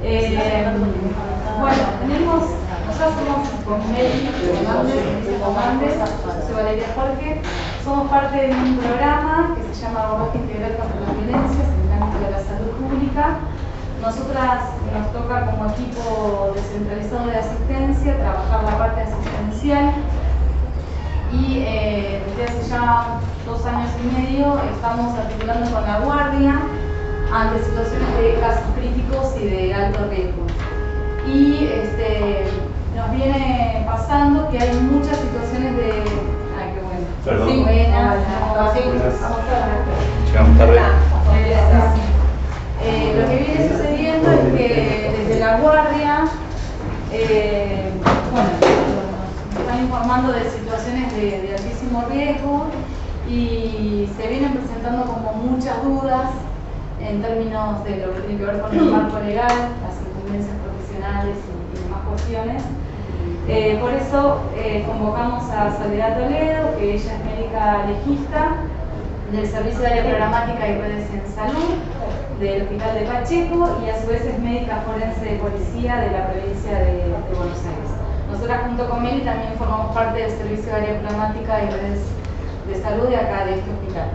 Bueno, nosotros somos con Meli Comandes, yo soy Valeria Jorge, somos parte de un programa que se llama Abordaje Integral contra las Violencias en el ámbito de la salud pública. Nosotras nos toca como equipo descentralizado de asistencia trabajar la parte asistencial y desde hace ya 2 años y medio estamos articulando con la guardia ante situaciones de casos críticos y de alto riesgo. Y nos viene pasando que hay muchas situaciones de... Ay, qué bueno. Perdón. Sí, buenas. Llegamos tarde. Lo que viene sucediendo es que desde la guardia, nos están informando de situaciones de altísimo riesgo y se vienen presentando como muchas dudas en términos de lo que tiene que ver con el marco legal, las incumbencias profesionales y demás cuestiones. Por eso convocamos a Soledad Toledo, que ella es médica legista del Servicio de Área Programática y Redes en Salud del Hospital de Pacheco y a su vez es médica forense de policía de la provincia de Buenos Aires. Nosotras junto con Meli también formamos parte del Servicio de Área Programática y Redes de Salud de acá, de este hospital.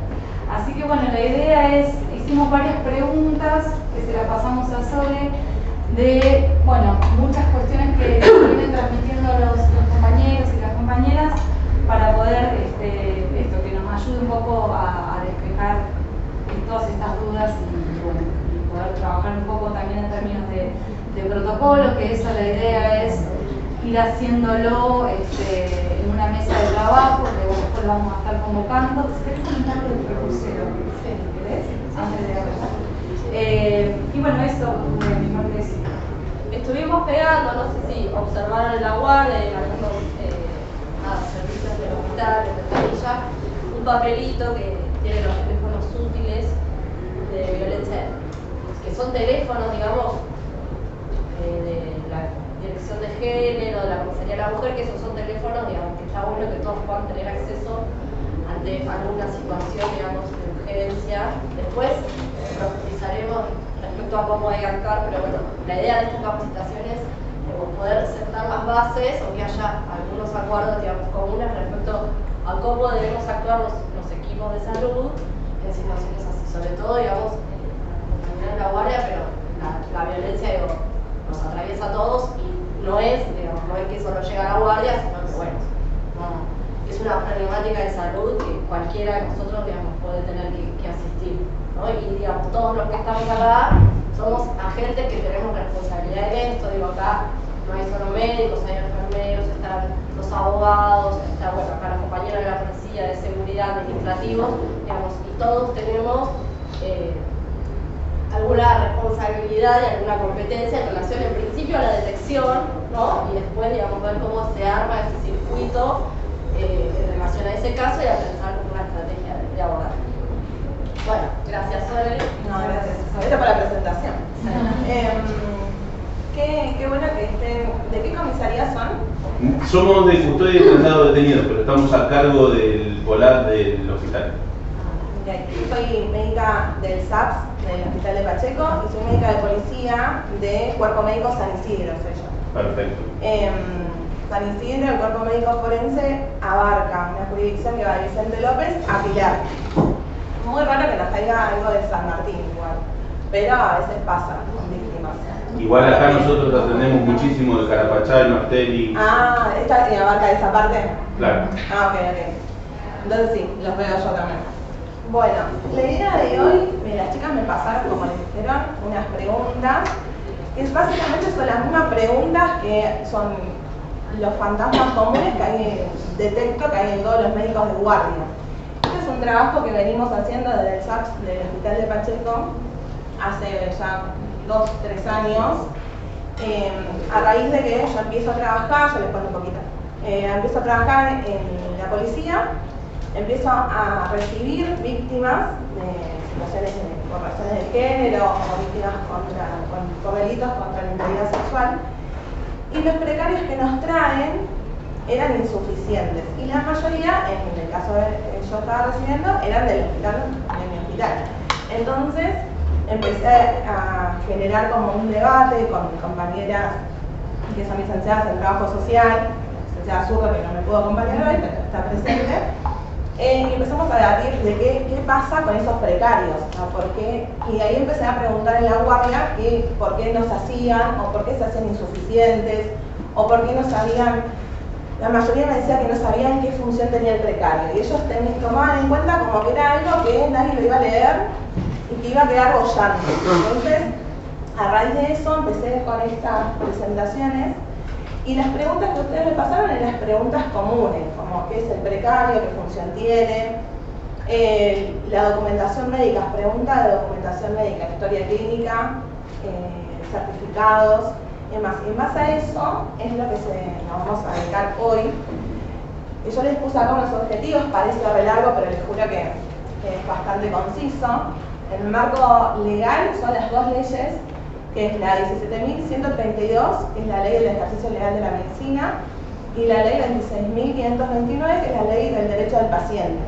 Así que bueno, la idea es, hicimos varias preguntas que se las pasamos a Sole de, muchas cuestiones que vienen transmitiendo los compañeros y las compañeras para poder, que nos ayude un poco a despejar todas estas dudas y poder trabajar un poco también en términos de protocolo, que eso la idea es ir haciéndolo en una mesa de trabajo, que después lo vamos a estar convocando. ¿Querés comentar del precursero? Sí, ¿querés? Antes de empezar. Y bueno, eso de mi parte sí. Estuvimos pegando, no sé si observaron en la guardia, en algunos servicios del hospital, de ventanilla, un papelito que tiene los teléfonos útiles de violencia, que son teléfonos, digamos, de la Dirección de Género, de la Comisaría de la Mujer, que esos son teléfonos, digamos, que está bueno que todos puedan tener acceso ante alguna situación, digamos, de urgencia. Después profundizaremos respecto a cómo hay que actuar, pero bueno, la idea de estas capacitaciones es poder sentar las bases o que haya algunos acuerdos, digamos, comunes respecto a cómo debemos actuar los equipos de salud en situaciones así, sobre todo, digamos, en la guardia, pero la violencia, nos atraviesa a todos y no es que solo llega a la guardia, sino que es una problemática de salud que cualquiera de nosotros, digamos, puede tener que asistir, ¿no? Y digamos, todos los que estamos acá somos agentes que tenemos responsabilidad en esto. Acá no hay solo médicos, hay enfermeros, están los abogados, está acá los compañeros de la policía, de seguridad, administrativos, digamos, y todos tenemos alguna responsabilidad y alguna competencia en relación, en principio, a la detección, ¿no? Y después, digamos, ver cómo se arma ese circuito en relación a ese caso y a pensar como una estrategia de abordaje. Bueno, gracias, Sole. No, gracias, Isabela, por la presentación. Qué bueno que estén. ¿De qué comisaría son? Somos de custodia y traslado detenidos, pero estamos a cargo del POLAT del hospital. Soy médica del SAPS, del Hospital de Pacheco, y soy médica de policía de Cuerpo Médico San Isidro, soy yo. Perfecto. San Isidro, el Cuerpo Médico Forense, abarca una jurisdicción que va de Vicente López a Pilar. Muy raro que nos caiga algo de San Martín igual, pero a veces pasa con víctimas. Igual acá nosotros atendemos muchísimo de Carapachay, Martelli. ¿Esta abarca esa parte? Claro. Ok. Entonces sí, los veo yo también. Bueno, la idea de hoy, las chicas me pasaron, como les dijeron, unas preguntas, que básicamente son las mismas preguntas que son los fantasmas comunes que detecto que hay en todos los médicos de guardia. Este es un trabajo que venimos haciendo desde el SAPS del Hospital de Pacheco hace ya 2-3 años, a raíz de que yo empiezo a trabajar, yo les cuento un poquito, empiezo a trabajar en la policía, empiezo a recibir víctimas de situaciones por razones de género o víctimas por delitos contra la integridad sexual, y los precarios que nos traen eran insuficientes, y la mayoría, en el caso que yo estaba recibiendo, eran del hospital, de mi hospital. Entonces, empecé a generar como un debate con mis compañeras que son licenciadas en trabajo social, licenciada Zurdo, que no me pudo acompañar hoy, pero está presente, y empezamos a debatir de qué pasa con esos precarios, y ahí empecé a preguntar en la guardia por qué no se hacían, o por qué se hacían insuficientes, o por qué no sabían. La mayoría me decía que no sabían qué función tenía el precario, y ellos tomaban en cuenta como que era algo que nadie lo iba a leer y que iba a quedar bollando. Entonces, a raíz de eso empecé con estas presentaciones, y las preguntas que ustedes me pasaron eran las preguntas comunes, como qué es el precario, qué función tiene, la documentación médica, preguntas de documentación médica, historia clínica, certificados, y demás. Y en base a eso es lo que nos vamos a dedicar hoy. Y yo les puse acá unos objetivos, parece re largo, pero les juro que es bastante conciso. En el marco legal son las dos leyes, que es la 17.132, que es la ley del ejercicio legal de la medicina, y la ley 26.529, que es la ley del derecho del paciente.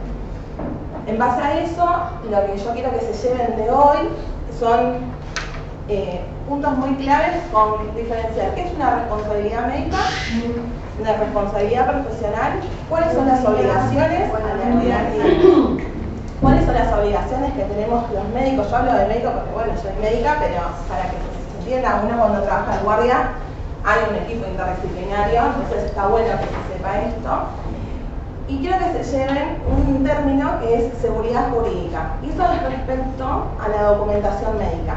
En base a eso, lo que yo quiero que se lleven de hoy son puntos muy claves con diferenciar qué es una responsabilidad médica, una responsabilidad profesional, cuáles son las obligaciones a la entidad clínica. ¿Cuáles son las obligaciones que tenemos los médicos? Yo hablo de médico porque, bueno, soy médica, pero para que se entienda, uno cuando trabaja en guardia hay un equipo interdisciplinario, entonces está bueno que se sepa esto. Y quiero que se lleven un término que es seguridad jurídica. Y eso es respecto a la documentación médica.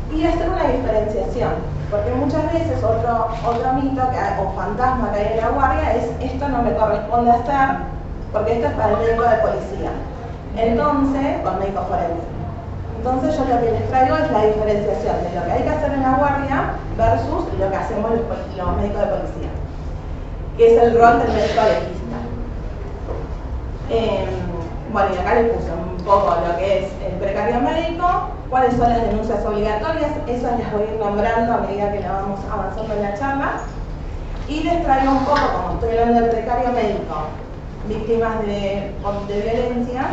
Y hacer una diferenciación, porque muchas veces otro mito o fantasma que hay en la guardia es esto no me corresponde hacer porque esto es para el médico de policía. Entonces, con médico forense. Entonces yo lo que les traigo es la diferenciación de lo que hay que hacer en la guardia versus lo que hacemos los médicos de policía, que es el rol del médico legista. Bueno, y acá les puse un poco lo que es el precario médico, cuáles son las denuncias obligatorias, esas las voy a ir nombrando a medida que la vamos avanzando en la charla. Y les traigo un poco, como estoy hablando del precario médico, víctimas de violencia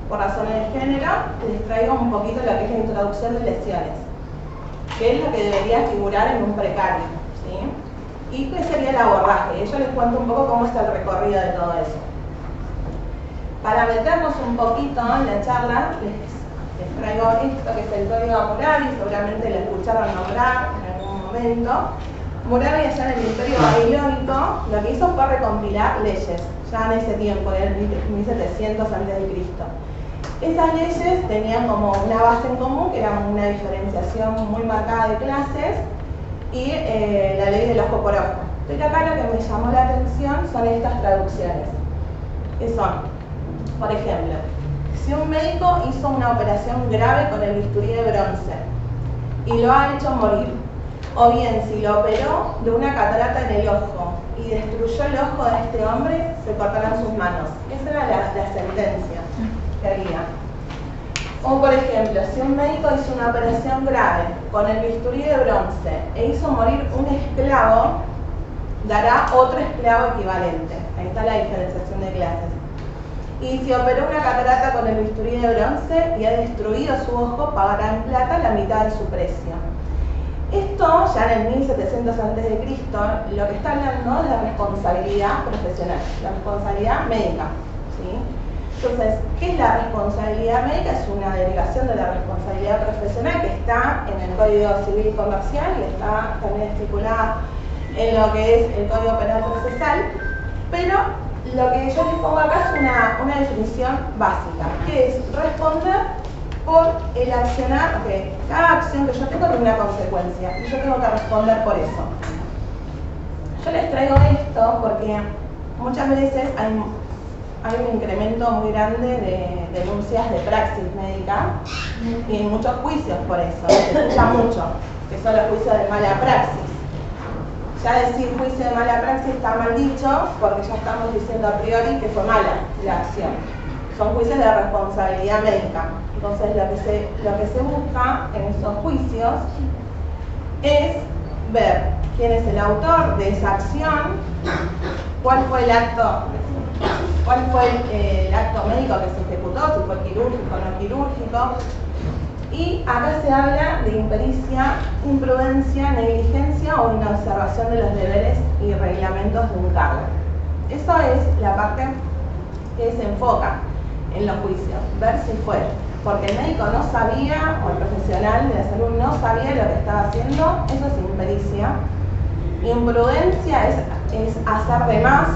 por razones de género, les traigo un poquito lo que es la introducción de lesiones, que es lo que debería figurar en un precario, ¿sí? Y qué sería el abordaje. Yo les cuento un poco cómo está el recorrido de todo eso. Para meternos un poquito en la charla, les traigo esto que es el Código Hammurabi, seguramente lo escucharon nombrar en algún momento. Hammurabi, allá en el Imperio Babilónico, lo que hizo fue recompilar leyes, ya en ese tiempo, en el 1700 a.C. Estas leyes tenían como una base en común, que era una diferenciación muy marcada de clases, y la ley del ojo por ojo. Pero acá lo que me llamó la atención son estas traducciones, que son, por ejemplo, si un médico hizo una operación grave con el bisturí de bronce y lo ha hecho morir, o bien si lo operó de una catarata en el ojo y destruyó el ojo de este hombre, se cortarán sus manos. Esa era la sentencia que había. O por ejemplo, si un médico hizo una operación grave con el bisturí de bronce e hizo morir un esclavo, dará otro esclavo equivalente. Ahí está la diferenciación de clases. Y si operó una catarata con el bisturí de bronce y ha destruido su ojo, pagará en plata la mitad de su precio. Esto, ya en el 1700 a.C., lo que está hablando es de responsabilidad profesional, la responsabilidad médica, ¿sí? Entonces, ¿qué es la responsabilidad médica? Es una derivación de la responsabilidad profesional que está en el Código Civil y Comercial y está también estipulada en lo que es el Código Penal Procesal, pero lo que yo les pongo acá es una definición básica, que es responder por el accionar, que cada acción que yo tengo tiene una consecuencia y yo tengo que responder por eso. Yo les traigo esto porque muchas veces hay un incremento muy grande de denuncias de praxis médica y hay muchos juicios por eso, se escucha mucho, que son los juicios de mala praxis. Ya decir juicio de mala praxis está mal dicho porque ya estamos diciendo a priori que fue mala la acción. Son juicios de responsabilidad médica. Entonces lo que se busca en esos juicios es ver quién es el autor de esa acción, cuál fue el acto médico que se ejecutó, si fue quirúrgico o no quirúrgico, Y acá se habla de impericia, imprudencia, negligencia o inobservación de los deberes y reglamentos de un cargo. Eso es la parte que se enfoca en los juicios, ver si fue porque el médico no sabía o el profesional de la salud no sabía lo que estaba haciendo, eso es impericia. Imprudencia es hacer de más,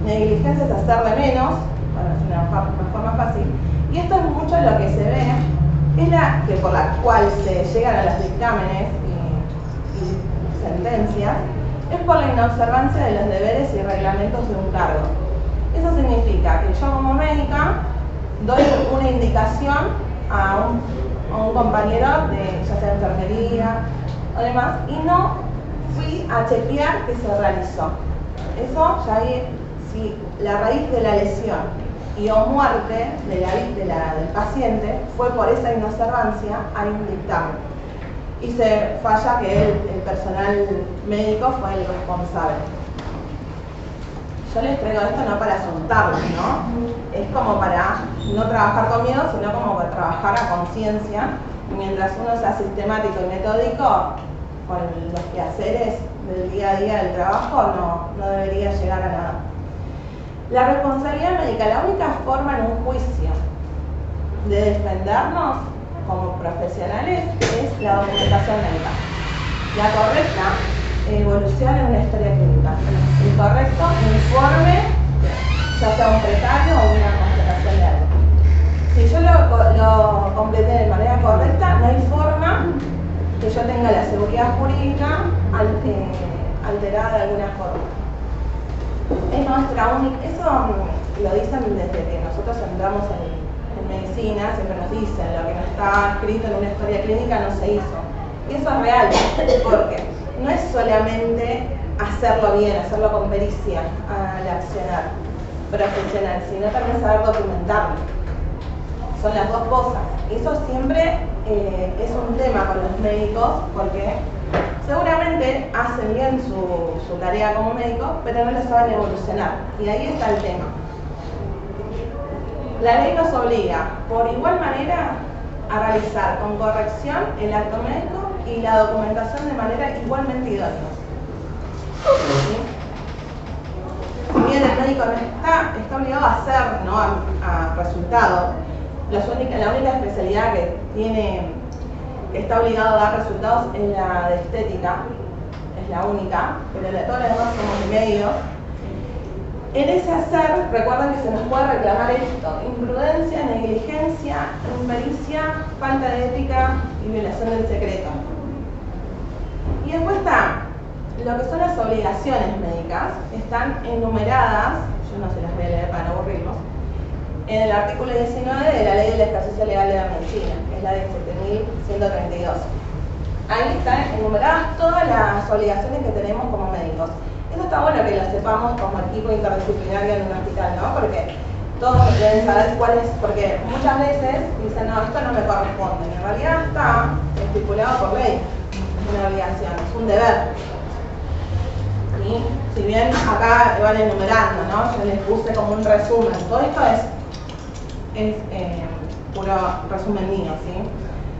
negligencia es hacer de menos, bueno, es una forma fácil. Y esto es mucho lo que se ve, es la que por la cual se llegan a los dictámenes y sentencias, es por la inobservancia de los deberes y reglamentos de un cargo. Eso significa que yo como médica doy una indicación a un compañero de ya sea enfermería o demás y no fui a chequear que se realizó. Eso ya hay, si la raíz de la lesión y o muerte del paciente fue por esa inobservancia, hay un dictamen. Y se falla que el personal médico fue el responsable. Yo les traigo esto no para asustarlos, ¿no? Es como para no trabajar con miedo, sino como para trabajar a conciencia. Mientras uno sea sistemático y metódico con los quehaceres del día a día del trabajo, no debería llegar a nada. La responsabilidad médica, la única forma en un juicio de defendernos como profesionales es la documentación médica. La correcta evolución en una historia clínica. El correcto informe, ya sea un precario o una constatación de algo. Si yo lo completé de manera correcta, no hay forma que yo tenga la seguridad jurídica alterada de alguna forma. Es nuestra única, eso lo dicen desde que nosotros entramos en medicina, siempre nos dicen, lo que no está escrito en una historia clínica no se hizo. Y eso es real, porque no es solamente hacerlo bien, hacerlo con pericia al accionar profesional, sino también saber documentarlo. Son las dos cosas. Eso siempre es un tema con los médicos, porque seguramente hacen bien su tarea como médicos, pero no lo saben evolucionar. Y ahí está el tema. La ley nos obliga, por igual manera, a realizar con corrección el acto médico y la documentación de manera igualmente idónea. ¿Sí? Si bien el médico no está obligado a hacer, ¿no? a resultado, la única especialidad que está obligado a dar resultados es la de estética, es la única, pero de todas las demás somos medios. En ese hacer, recuerden que se nos puede reclamar esto: imprudencia, negligencia, impericia, falta de ética y violación del secreto. Y después está lo que son las obligaciones médicas, están enumeradas, yo no se las voy a leer para no aburrirlos, en el artículo 19 de la Ley del Ejercicio Legal de la Medicina, que es la de 7132. Ahí están enumeradas todas las obligaciones que tenemos como médicos. Eso está bueno que lo sepamos como equipo interdisciplinario en un hospital, ¿no? Porque todos deben saber cuál es, porque muchas veces dicen, no, esto no me corresponde. Y en realidad está estipulado por ley, es una obligación, es un deber. Y si bien acá van enumerando, ¿no? Yo les puse como un resumen, todo esto es puro resumen mío, ¿sí?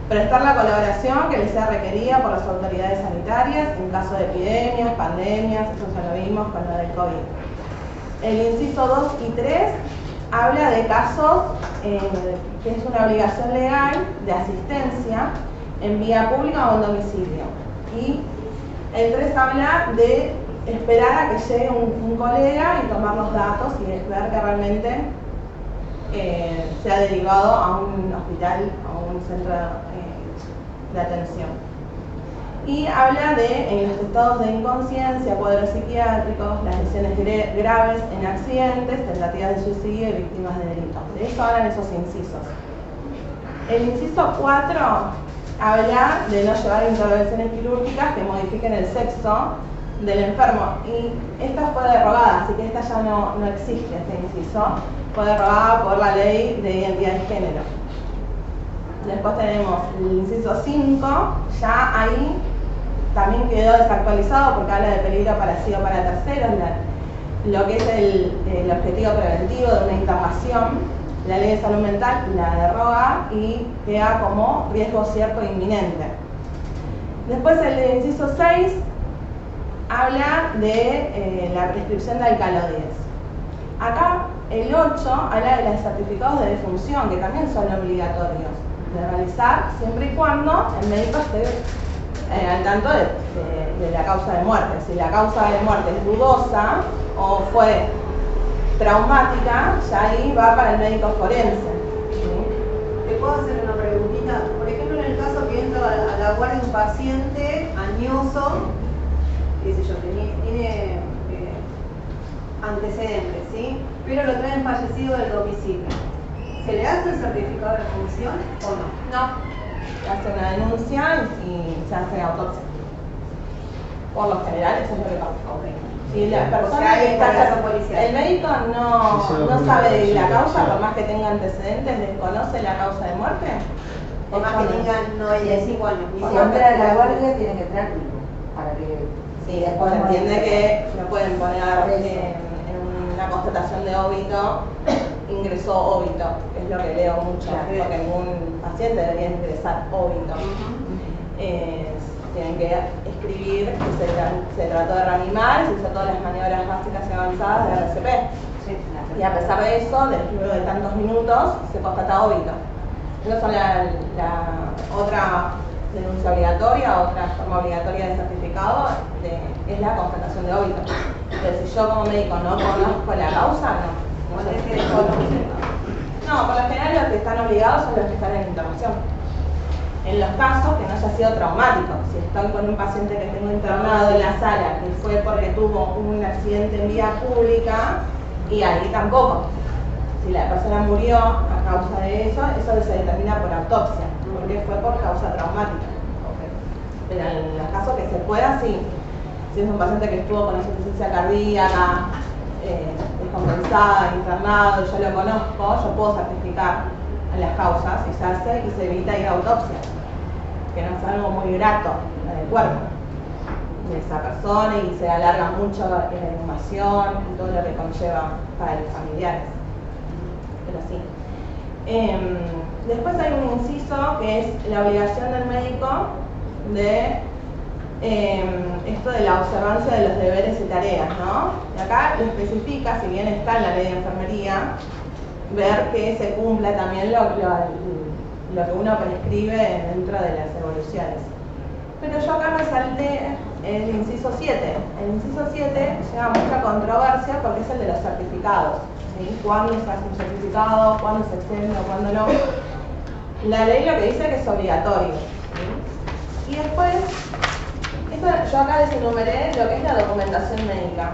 Prestar la colaboración que les sea requerida por las autoridades sanitarias en caso de epidemias, pandemias, eso ya lo vimos con lo del COVID. El inciso 2 y 3 habla de casos que es una obligación legal de asistencia en vía pública o en domicilio. Y el 3 habla de esperar a que llegue un colega y tomar los datos y ver que realmente sea derivado a un hospital o un centro de atención. Y habla de en los estados de inconsciencia, cuadros psiquiátricos, las lesiones graves en accidentes, tentativas de suicidio y víctimas de delitos. De eso hablan esos incisos. El inciso 4 habla de no llevar intervenciones quirúrgicas que modifiquen el sexo del enfermo. Y esta fue derogada, así que esta ya no existe, este inciso. Fue derogada por la Ley de Identidad de Género. Después tenemos el inciso 5, ya ahí también quedó desactualizado porque habla de peligro para sí o para terceros, lo que es el objetivo preventivo de una internación. la ley de salud mental la deroga y queda como riesgo cierto e inminente. Después el inciso 6 habla de la prescripción de alcaloides. Acá el 8 habla de los certificados de defunción, que también son obligatorios de realizar siempre y cuando el médico esté al tanto de la causa de muerte. Si la causa de muerte es dudosa o fue traumática, ya ahí va para el médico forense. ¿Te puedo hacer una preguntita? Por ejemplo, en el caso que entra a la guardia un paciente añoso, qué sé yo, tiene antecedentes, ¿sí? Pero lo traen fallecido del domicilio. ¿Se le hace el certificado de defunción o no? No. Se hace una denuncia y se hace autopsia. Por lo general, eso es lo que pasa. Okay. Si la persona O sea, que está caso policial. el médico no sabe de la causa, por más que tenga antecedentes, desconoce la causa de muerte. Por más que tengan 95 años. Y si entra a la guardia, tiene que entrar vivo, para que... Sí, después entiende que no pueden poner en una constatación de óbito, ingresó óbito, que es lo que leo mucho, porque ningún paciente debería ingresar óbito. Tienen que escribir que se trató de reanimar, se hizo todas las maniobras básicas y avanzadas de RCP. Y a pesar de eso, luego de tantos minutos, se constata óbito. Entonces la otra denuncia obligatoria, otra forma obligatoria de certificado es la constatación de óbito. Pero si yo como médico no conozco la causa, no sé qué no, por lo general los que están obligados son los que están en internación. En los casos que no haya sido traumático, si estoy con un paciente que tengo internado en la sala que fue porque tuvo un accidente en vía pública, y ahí tampoco. Si la persona murió a causa de eso se determina por autopsia, porque fue por causa traumática. Pero en los casos que se pueda, sí. Si es un paciente que estuvo con insuficiencia cardíaca, descompensada, internado, yo lo conozco, yo puedo certificar las causas y se hace y se evita ir a autopsia, que no es algo muy grato en el cuerpo de esa persona y se alarga mucho la inhumación y todo lo que conlleva para los familiares. Pero sí. Después hay un inciso que es la obligación del médico de esto de la observancia de los deberes y tareas, ¿no? Y acá lo especifica, si bien está en la ley de enfermería, ver que se cumpla también lo que uno prescribe dentro de las evoluciones. Pero yo acá me salté el inciso 7. El inciso 7 lleva mucha controversia porque es el de los certificados, ¿sí? ¿Cuándo se hace un certificado? ¿Cuándo se extiende? ¿Cuándo no? La ley lo que dice que es obligatorio, ¿sí? Y después, yo acá desenumeré lo que es la documentación médica.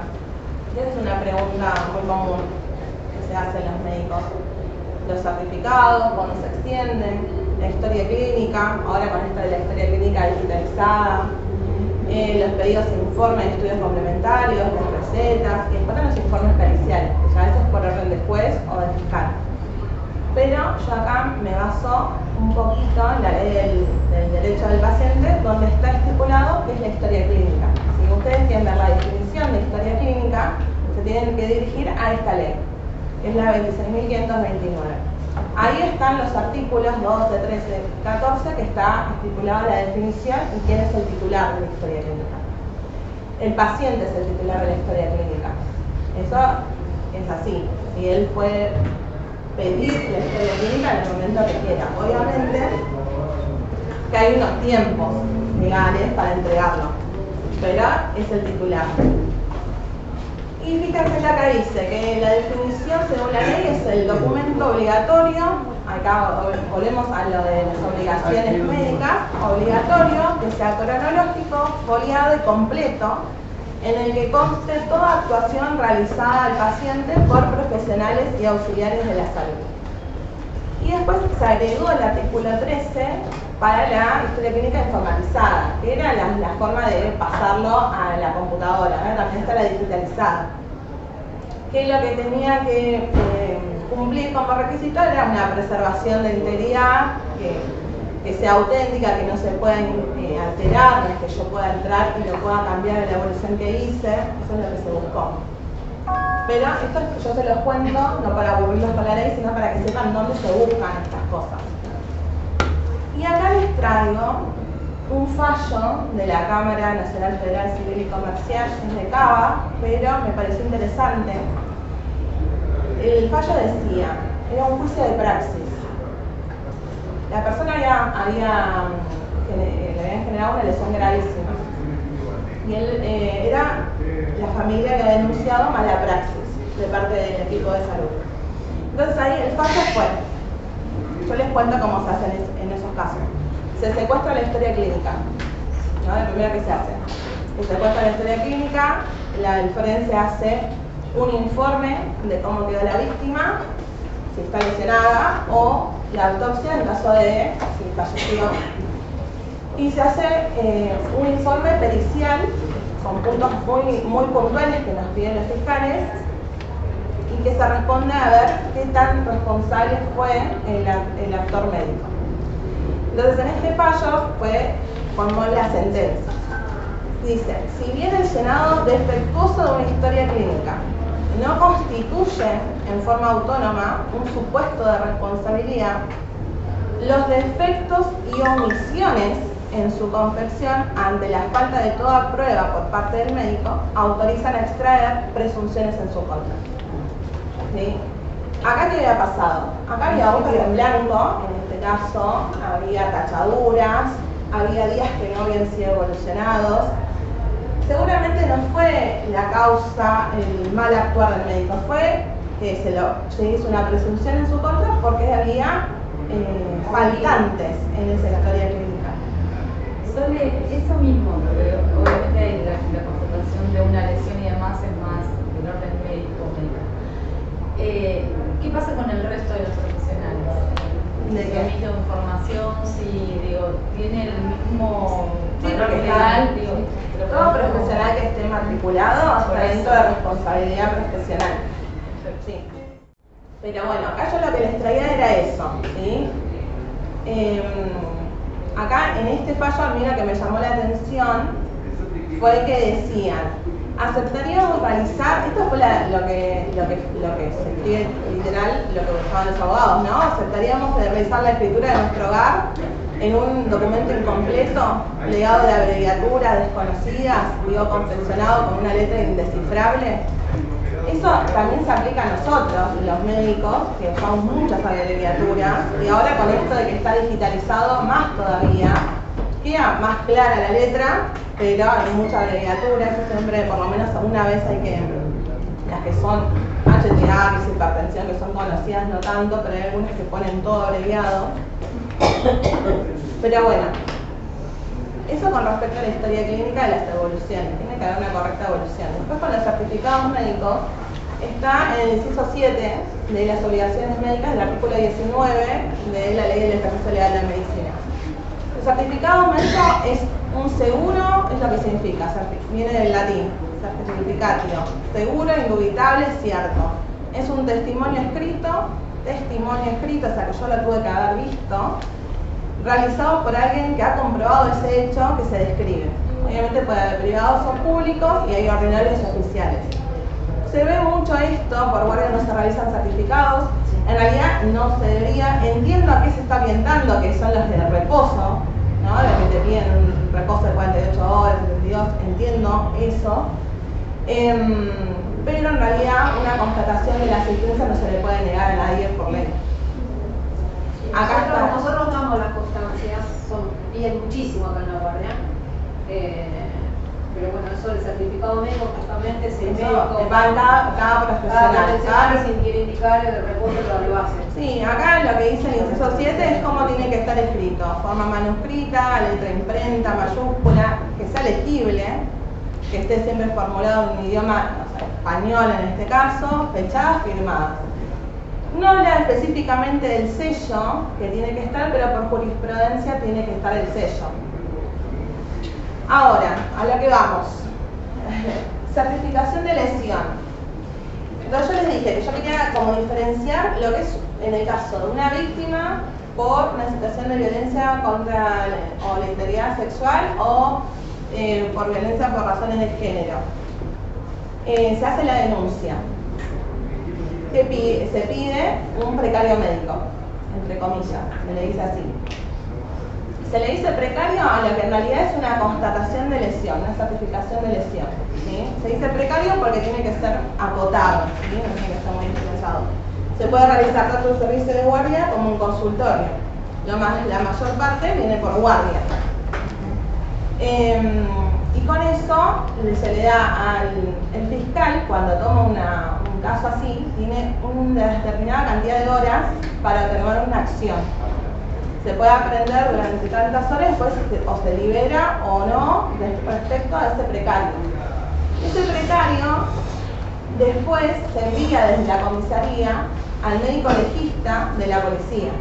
Esa es una pregunta muy común que se hacen los médicos. Los certificados, cuándo se extienden, la historia clínica, ahora con esto de la historia clínica digitalizada, los pedidos de informes de estudios complementarios, las recetas, y después los informes periciales, que ya a veces por orden de juez o de fiscal. Pero yo acá me baso un poquito en la ley del derecho del paciente, donde está estipulado que es la historia clínica. Si ustedes quieren ver la definición de historia clínica, se tienen que dirigir a esta ley, que es la 26.529. Ahí están los artículos 12, 13, 14, que está estipulada la definición y quién es el titular de la historia clínica. El paciente es el titular de la historia clínica. Eso es así. Y él puede pedir la historia clínica en el momento que quiera. Obviamente que hay unos tiempos legales para entregarlo, pero es el titular. Y fíjense que acá dice que la definición según la ley es el documento obligatorio, acá volvemos a lo de las obligaciones médicas, obligatorio, que sea cronológico, foliado y completo, en el que conste toda actuación realizada al paciente por profesionales y auxiliares de la salud. Y después se agregó el artículo 13 para la historia clínica informatizada, que era la forma de pasarlo a la computadora, ¿no? También está la digitalizada. Que lo que tenía que cumplir como requisito era una preservación de integridad, que sea auténtica, que no se pueda alterar, no es que yo pueda entrar y lo pueda cambiar en la evolución que hice. Eso es lo que se buscó. Pero esto yo se los cuento, no para aburrirlos con la ley, sino para que sepan dónde se buscan estas cosas. Y acá les traigo un fallo de la Cámara Nacional Federal Civil y Comercial, es de Cava, pero me pareció interesante. El fallo decía, era un juicio de praxis. La persona le habían generado una lesión gravísima. Y él era la familia que había denunciado mala praxis de parte del equipo de salud. Entonces ahí el fallo fue, yo les cuento cómo se hace en esos casos. Se secuestra la historia clínica, ¿no? La primera que se hace. Se secuestra la historia clínica, el forense hace un informe de cómo quedó la víctima, si está lesionada, o la autopsia en caso de si falleció. Y se hace un informe pericial con puntos muy puntuales que nos piden los fiscales y que se responde a ver qué tan responsable fue el actor médico. Entonces en este fallo formó la sentencia. Dice, si bien el llenado defectuoso de una historia clínica no constituye en forma autónoma un supuesto de responsabilidad, los defectos y omisiones en su confección ante la falta de toda prueba por parte del médico autorizan a extraer presunciones en su contra. ¿Sí? Acá qué había pasado, acá había hojas en blanco, en este caso había tachaduras, había días que no habían sido evolucionados. Seguramente no fue la causa el mal actuar del médico, fue que se hizo una presunción en su contra porque había faltantes en esa historia clínica. Sobre eso mismo, obviamente la constatación de una lesión y demás es más del orden médico. ¿Qué pasa con el resto de los profesionales? ¿De ¿Se qué? emite información? Si tiene el mismo Sí, valor porque legal, todo profesional que esté matriculado está dentro de responsabilidad profesional. Sí. Pero bueno, acá yo lo que les traía era eso, ¿sí? Acá en este fallo a mí lo que me llamó la atención fue que decían, aceptaríamos realizar, esto fue lo que se escribe literal, lo que buscaban los abogados, ¿no? Aceptaríamos realizar la escritura de nuestro hogar en un documento incompleto, legado de abreviaturas desconocidas, confeccionado con una letra indescifrable. Eso también se aplica a nosotros, los médicos, que usamos muchas abreviaturas, y ahora con esto de que está digitalizado, más todavía, queda más clara la letra, pero hay mucha abreviatura, eso siempre, por lo menos una vez hay que, las que son HTA, que es hipertensión, que son conocidas no tanto, pero hay algunas que ponen todo abreviado. Pero bueno, eso con respecto a la historia clínica de las evoluciones, tiene que haber una correcta evolución. Después con los certificados médicos, está en el inciso 7 de las obligaciones médicas del artículo 19 de la Ley del Ejercicio Legal de la Medicina. El certificado médico es un seguro, es lo que significa, viene del latín, certificatio, seguro, indubitable, cierto. Es un testimonio escrito, o sea que yo lo tuve que haber visto, realizado por alguien que ha comprobado ese hecho que se describe. Obviamente puede haber privados o públicos y hay ordinarios y oficiales. Se ve mucho esto, por guardia no se realizan certificados, en realidad no se debería, entiendo a qué se está orientando, que son los de reposo, ¿no? Los que te piden un reposo de 48 horas, 72, entiendo eso. Pero en realidad una constatación de la asistencia no se le puede negar a nadie por ley. Nosotros damos las constancias, piden muchísimo acá en la guardia. Pero bueno, eso del certificado médico justamente es el médico. Cada profesional. Cada si quiere indicar el reposo lo hace. Sí, acá lo que dice el inciso 7 es cómo tiene que estar escrito. Forma manuscrita, letra imprenta, mayúscula, que sea legible, que esté siempre formulado en un idioma español en este caso, fechadas, firmadas. No habla específicamente del sello que tiene que estar, pero por jurisprudencia tiene que estar el sello. Ahora, a lo que vamos. Certificación de lesión. Entonces yo les dije que yo quería como diferenciar lo que es en el caso de una víctima por una situación de violencia contra o la integridad sexual o por violencia por razones de género. se hace la denuncia. Se pide un precario médico, entre comillas, se le dice así. Se le dice precario a lo que en realidad es una constatación de lesión, una certificación de lesión. ¿Sí? Se dice precario porque tiene que ser acotado, ¿sí? No tiene que estar muy pensado. Se puede realizar tanto un servicio de guardia como un consultorio. La mayor parte viene por guardia. Y con eso se le da al fiscal, cuando toma un caso así, tiene una determinada cantidad de horas para tomar una acción. Se puede aprender durante tantas horas, después o se libera o no respecto a ese precario. Ese precario después se envía desde la comisaría al médico legista de la policía.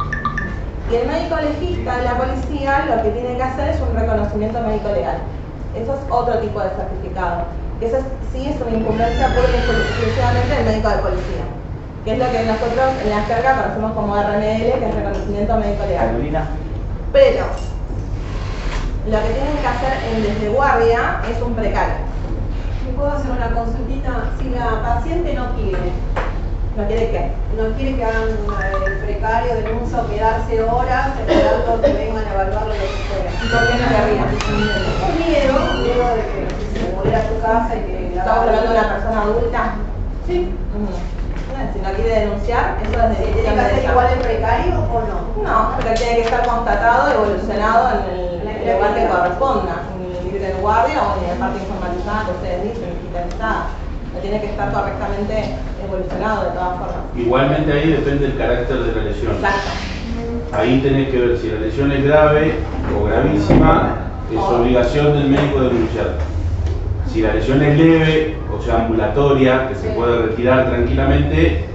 Y el médico legista de la policía lo que tiene que hacer es un reconocimiento médico legal. Eso es otro tipo de certificado. Eso sí es una incumbencia pura y exclusivamente del médico de policía, que es lo que nosotros en la jerga conocemos como RML, que es reconocimiento médico legal. Carolina. Pero lo que tienen que hacer desde guardia es un precario. ¿Me puedo hacer una consultita? Si la paciente no quiere qué? No quiere que hagan el precario, denuncia o quedarse horas esperando que vengan a evaluar lo que fuera. ¿Y por qué no querría? Por miedo de que se volviera a su casa y que la... ¿Estamos hablando de una persona adulta? Sí. Si no quiere denunciar, eso es de ¿Tiene que hacer igual el precario o no? No, pero tiene que estar constatado, evolucionado en el lugar que corresponda, en el libre de guardia o en la parte informatizada que ustedes dicen, digitalizada. No tiene que estar correctamente evolucionado de todas formas. Igualmente ahí depende del carácter de la lesión. Exacto. Ahí tenés que ver si la lesión es grave o gravísima, es obligación del médico denunciar. Si la lesión es leve, o sea ambulatoria, que se puede retirar tranquilamente,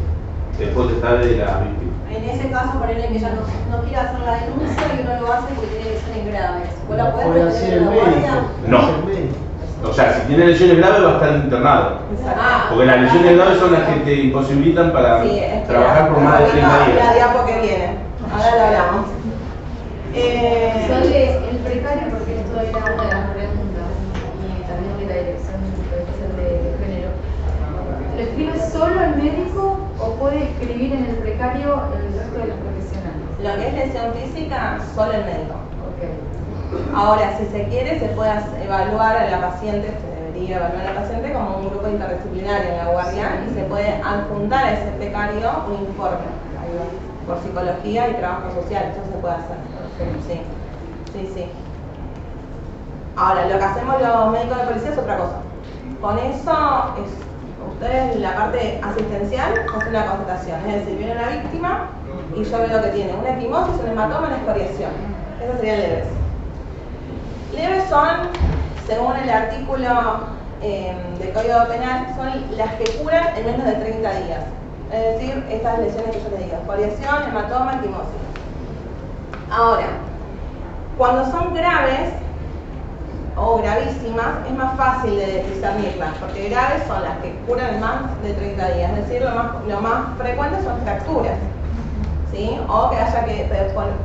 es potestad de la víctima. En ese caso, ponerle que ella no quiere hacer la denuncia y uno lo hace porque tiene lesiones graves. ¿Vos la podés Puede retener hacer en el la médico. guardia? No. Puede hacer el médico. O sea, si tiene lesiones graves va a estar internado. Exacto. Porque las lesiones graves son las que te imposibilitan para Sí, es que trabajar por más de 30 la días. diapo que viene. Ahora lo hablamos. Sale el precario, porque esto era una de las preguntas y también de la dirección de género. ¿Lo escribe solo el médico o puede escribir en el precario el resto de los profesionales? Lo que es lesión física, solo el médico. Okay. Ahora, si se quiere, se puede evaluar a la paciente, se debería evaluar a la paciente como un grupo interdisciplinario en la guardia y se puede adjuntar a ese precario un informe por psicología y trabajo social. Eso se puede hacer. Sí. Ahora, lo que hacemos los médicos de policía es otra cosa. Con eso, ustedes, la parte asistencial, hacen una constatación. Es decir, viene una víctima y yo veo que tiene una equimosis, un hematoma, una escoriación. Esas serían leves. Leves son, según el artículo del Código Penal, son las que curan en menos de 30 días. Es decir, estas lesiones que yo les digo, escoriación, hematoma, equimosis. Ahora, cuando son graves o gravísimas, es más fácil de discernirlas, porque graves son las que curan en más de 30 días. Es decir, lo más frecuente son fracturas, ¿sí? O que haya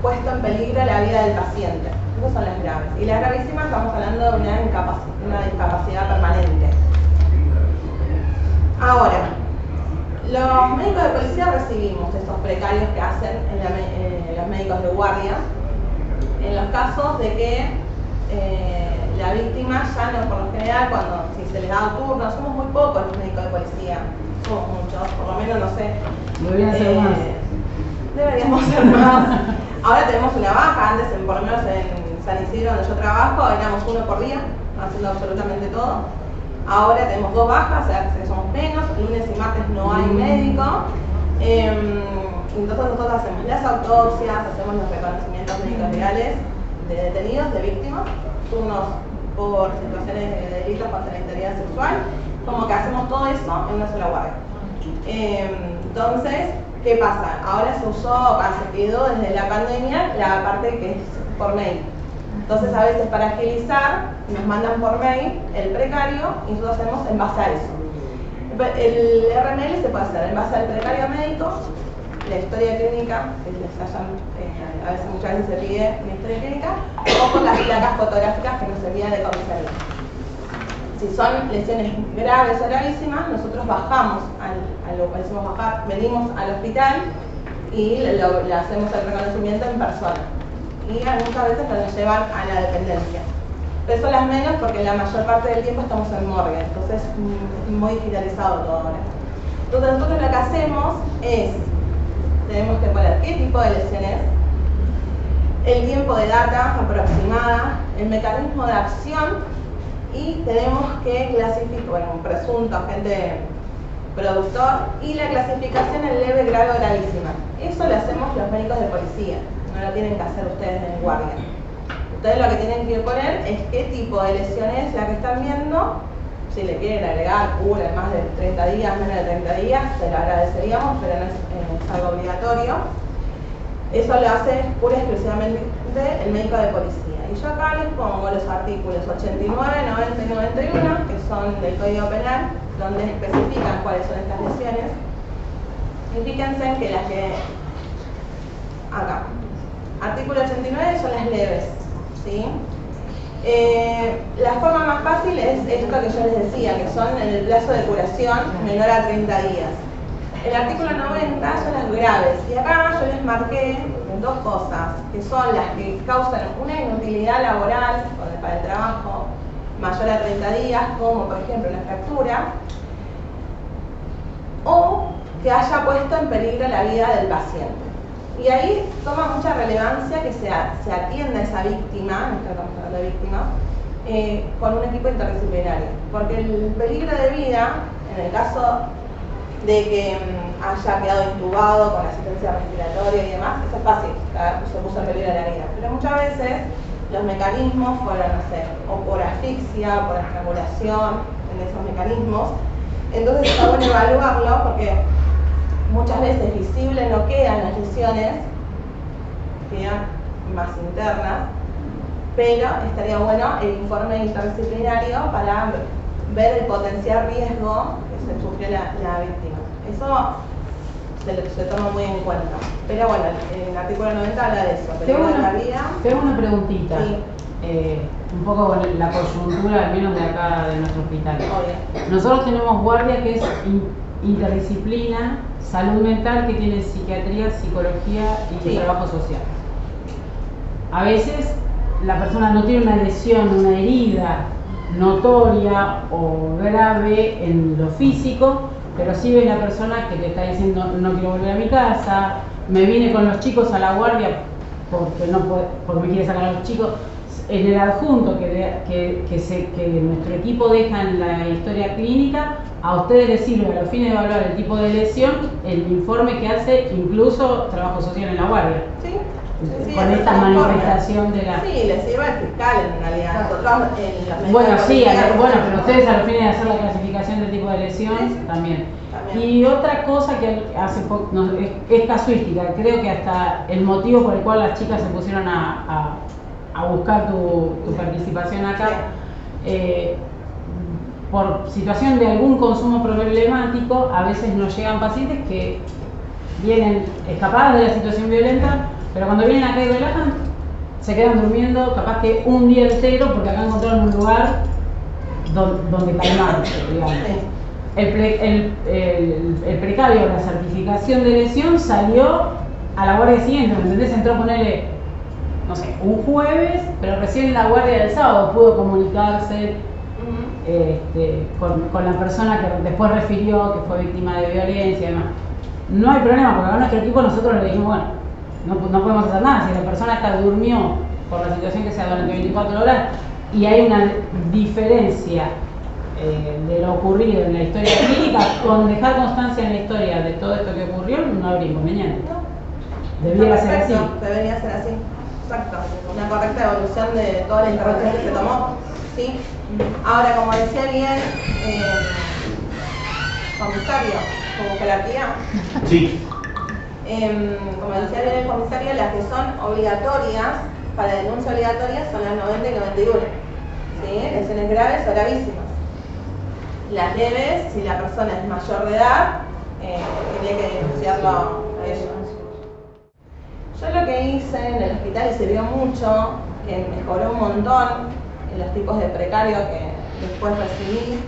puesto en peligro la vida del paciente. Esas son las graves. Y las gravísimas estamos hablando de una discapacidad permanente. Ahora, los médicos de policía recibimos esos precarios que hacen los médicos de guardia en los casos de que la víctima ya no, por lo general, si se les da un turno, somos muy pocos los médicos de policía, somos muchos, por lo menos no sé. Deberían ser más. Deberíamos ser más. Ahora tenemos una baja, antes por lo menos en San Isidro donde yo trabajo éramos uno por día, haciendo absolutamente todo. Ahora tenemos 2 bajas, o sea que somos menos, lunes y martes no hay médico. Entonces nosotros hacemos las autopsias, hacemos los reconocimientos médicos legales de detenidos, de víctimas, turnos por situaciones de delitos contra la integridad sexual, como que hacemos todo eso en una sola guardia. Entonces, ¿qué pasa? Ahora se quedó desde la pandemia la parte que es por mail. Entonces a veces para agilizar nos mandan por mail el precario y nosotros hacemos en base a eso. El RML se puede hacer en base al precario médico, la historia clínica, que les a veces muchas veces se pide una historia clínica, o con las placas fotográficas que nos envían de comisaría. Si son lesiones graves o gravísimas, nosotros bajamos, a lo que decimos bajar, venimos al hospital y le hacemos el reconocimiento en persona. Y muchas veces nos llevan a la dependencia. Pero son las menos porque la mayor parte del tiempo estamos en morgue, entonces es muy digitalizado todo ahora. Entonces nosotros lo que hacemos es, tenemos que poner qué tipo de lesiones, el tiempo de data aproximada, el mecanismo de acción y tenemos que clasificar, bueno, un presunto agente productor y la clasificación en leve, grave o gravísima. Eso lo hacemos los médicos de policía, no lo tienen que hacer ustedes en guardia. Ustedes lo que tienen que poner es qué tipo de lesión es la que están viendo. Si le quieren agregar cura en más de 30 días, menos de 30 días, se lo agradeceríamos, pero no es algo obligatorio. Eso lo hace pura y exclusivamente el médico de policía. Y yo acá les pongo los artículos 89, 90 y 91, que son del Código Penal, donde especifican cuáles son estas lesiones. Y fíjense que las que... Acá. Artículo 89 son las leves, ¿sí? La forma más fácil es esto que yo les decía, que son en el plazo de curación menor a 30 días. El artículo 90 son las graves, y acá yo les marqué dos cosas, que son las que causan una inutilidad laboral para el trabajo mayor a 30 días, como por ejemplo una fractura, o que haya puesto en peligro la vida del paciente. Y ahí toma mucha relevancia que se atienda a esa víctima, estamos hablando de víctima, con un equipo interdisciplinario. Porque el peligro de vida, en el caso de que haya quedado intubado con asistencia respiratoria y demás, eso es fácil, se puso en peligro la vida. Pero muchas veces los mecanismos fueron, no sé, o por asfixia, por estrangulación, en esos mecanismos. Entonces está bueno evaluarlo porque muchas veces visibles no quedan las lesiones, quedan más internas, pero estaría bueno el informe interdisciplinario para ver el potencial riesgo que se sufrió la víctima. Eso se toma muy en cuenta. Pero bueno, el artículo 90 habla de eso. Tengo una preguntita. Sí. Un poco con la coyuntura, al menos de acá de nuestro hospital. Obvio. Nosotros tenemos guardia que es interdisciplina, salud mental, que tiene psiquiatría, psicología y Sí. trabajo social. A veces la persona no tiene una lesión, una herida notoria o grave en lo físico, pero sí ve la persona que te está diciendo no quiero volver a mi casa, me vine con los chicos a la guardia porque me quiere sacar a los chicos. En el adjunto que nuestro equipo deja en la historia clínica, a ustedes les sirve a los fines de evaluar el tipo de lesión, el informe que hace incluso trabajo social en la guardia. Sí. Sí, con esta manifestación de la... Sí, le sirve al fiscal en realidad. Nosotros, Bueno, sí, pero ustedes a los fines de hacer la clasificación del tipo de lesión, sí, también. también. Y otra cosa que hace poco, es casuística, creo que hasta el motivo por el cual las chicas se pusieron a buscar tu participación acá, por situación de algún consumo problemático, a veces nos llegan pacientes que vienen escapadas de la situación violenta, pero cuando vienen acá y relajan, se quedan durmiendo capaz que un día entero porque acá encontraron un lugar donde calmarse, digamos. El precario, la certificación de lesión, salió a la guardia siguiente, ¿me entendés? Entró a ponerle, no sé, un jueves, pero recién en la guardia del sábado pudo comunicarse con la persona que después refirió que fue víctima de violencia y demás. No hay problema, porque a nuestro equipo nosotros le dijimos, bueno, no podemos hacer nada, si la persona durmió por la situación que sea durante 24 horas y hay una diferencia de lo ocurrido en la historia clínica, con dejar constancia en la historia de todo esto que ocurrió, no habría inconveniente. Debería ser así. Debería ser así, exacto. Una correcta evolución de toda la intervención que se tomó. ¿Sí? Ahora, como decía bien, comisario, como jerarquía. Sí. Como decía bien el comisario, las que son obligatorias, para denuncia obligatoria, son las 90 y 91. ¿Sí? Lesiones graves o gravísimas. Las leves, si la persona es mayor de edad, tiene que denunciarlo a ellos. Yo lo que hice en el hospital y sirvió mucho, que mejoró un montón en los tipos de precario que después recibir.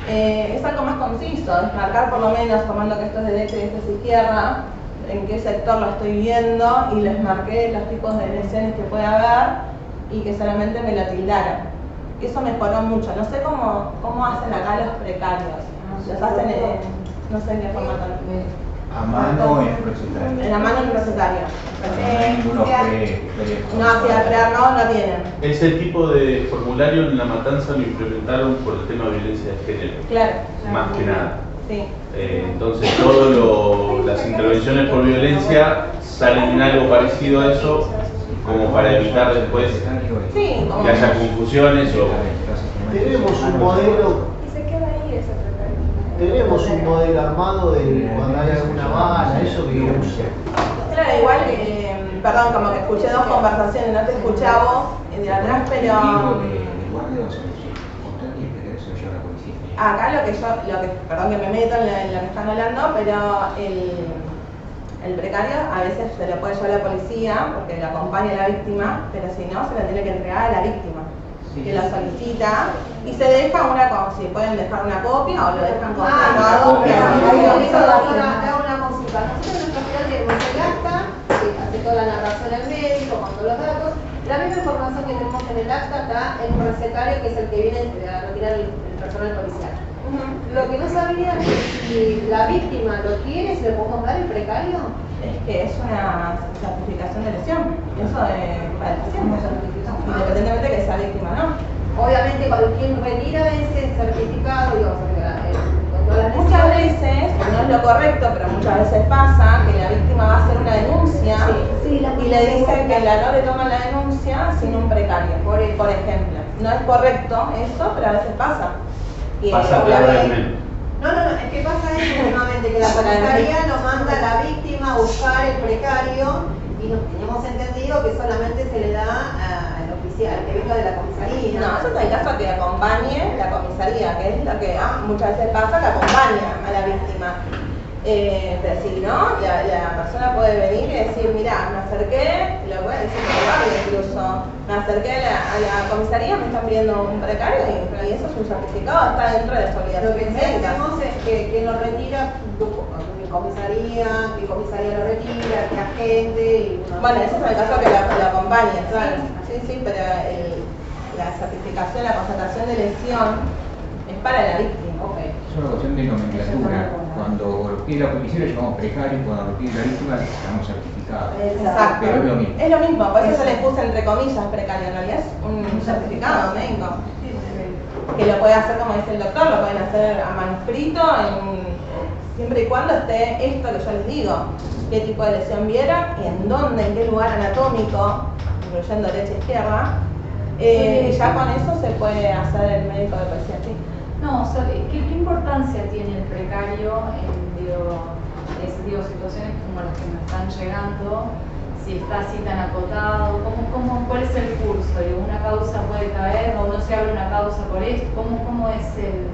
Es algo más conciso, es marcar por lo menos, tomando que esto es derecha y esto es izquierda, en qué sector lo estoy viendo, y les marqué los tipos de lesiones que puede haber y que solamente me lo tildaron. Eso mejoró mucho. No sé cómo hacen acá los precarios. Los hacen, no sé en qué formato. A mano en recetario. En la mano en recetario. Ninguno No, hacia crear no tienen. Ese tipo de formulario en La Matanza lo implementaron por el tema de violencia de género. Claro. Más que nada. Sí. Entonces todas las intervenciones por violencia salen en algo parecido a eso, como para evitar después Sí, como que haya confusiones o... Tenemos un modelo, Y se queda ahí ese precario. tenemos un modelo armado de cuando hay alguna bala, eso que usa. Claro, igual, perdón, como que escuché dos conversaciones, no te escuchaba vos de atrás, pero acá perdón que me meto en lo que están hablando, pero el precario a veces se lo puede llevar a la policía porque lo acompaña a la víctima, pero si no, se lo tiene que entregar a la víctima, que lo solicita, y se deja si pueden dejar una copia o lo dejan conservado. Te hago una consulta. Nosotros en nuestro hospital tenemos el acta, que hace toda la narración del médico, con todos los datos. La misma información que tenemos en el acta está en un recetario, que es el que viene a retirar el personal policial. Lo que no sabía es si la víctima lo tiene, si le podemos dar el precario. Es que es una certificación de lesión, eso para el paciente, independientemente que sea víctima o no. Obviamente, cuando quien retira ese certificado, digamos, con todas las Muchas lesiones, veces, que no es lo correcto, pero muchas veces pasa que la víctima va a hacer una denuncia y le dicen que no le toman la denuncia sin un precario, por ejemplo. No es correcto eso, pero a veces pasa. Y Pasa claramente. No, es que pasa eso nuevamente, que la comisaría nos manda a la víctima a buscar el precario y nos teníamos entendido que solamente se le da al oficial, que venga de la comisaría. No, eso es el caso que acompañe la comisaría, que es lo que muchas veces pasa, que acompaña a la víctima. Pero si no, la persona puede venir y decir, mira, me acerqué, lo puede decir incluso, me acerqué a la comisaría, me están pidiendo un precario y eso es un certificado, está dentro de las Lo que obligaciones médicas. hacemos es que lo retira mi comisaría, que comisaría lo retira, que agente y Bueno, ese es el caso que lo acompaña, claro. Sí, pero la certificación, la constatación de lesión es para la víctima. Okay. Es una cuestión de nomenclatura. Cuando lo pide la policía le llamamos precario, cuando lo pide la víctima le llamamos certificado. Exacto. Pero es lo mismo. Es lo mismo, por eso yo le puse entre comillas precario, en realidad es un certificado médico. Que lo puede hacer como dice el doctor, lo pueden hacer a manuscrito, siempre y cuando esté esto que yo les digo, qué tipo de lesión vieron y en dónde, en qué lugar anatómico, incluyendo derecha e izquierda, y ya con eso se puede hacer el médico de policía. Sí. No, ¿qué importancia tiene el precario en situaciones como las que me están llegando? Si está así tan acotado, ¿cuál es el curso? ¿Una causa puede caer o no se abre una causa por esto? ¿Cómo es el...?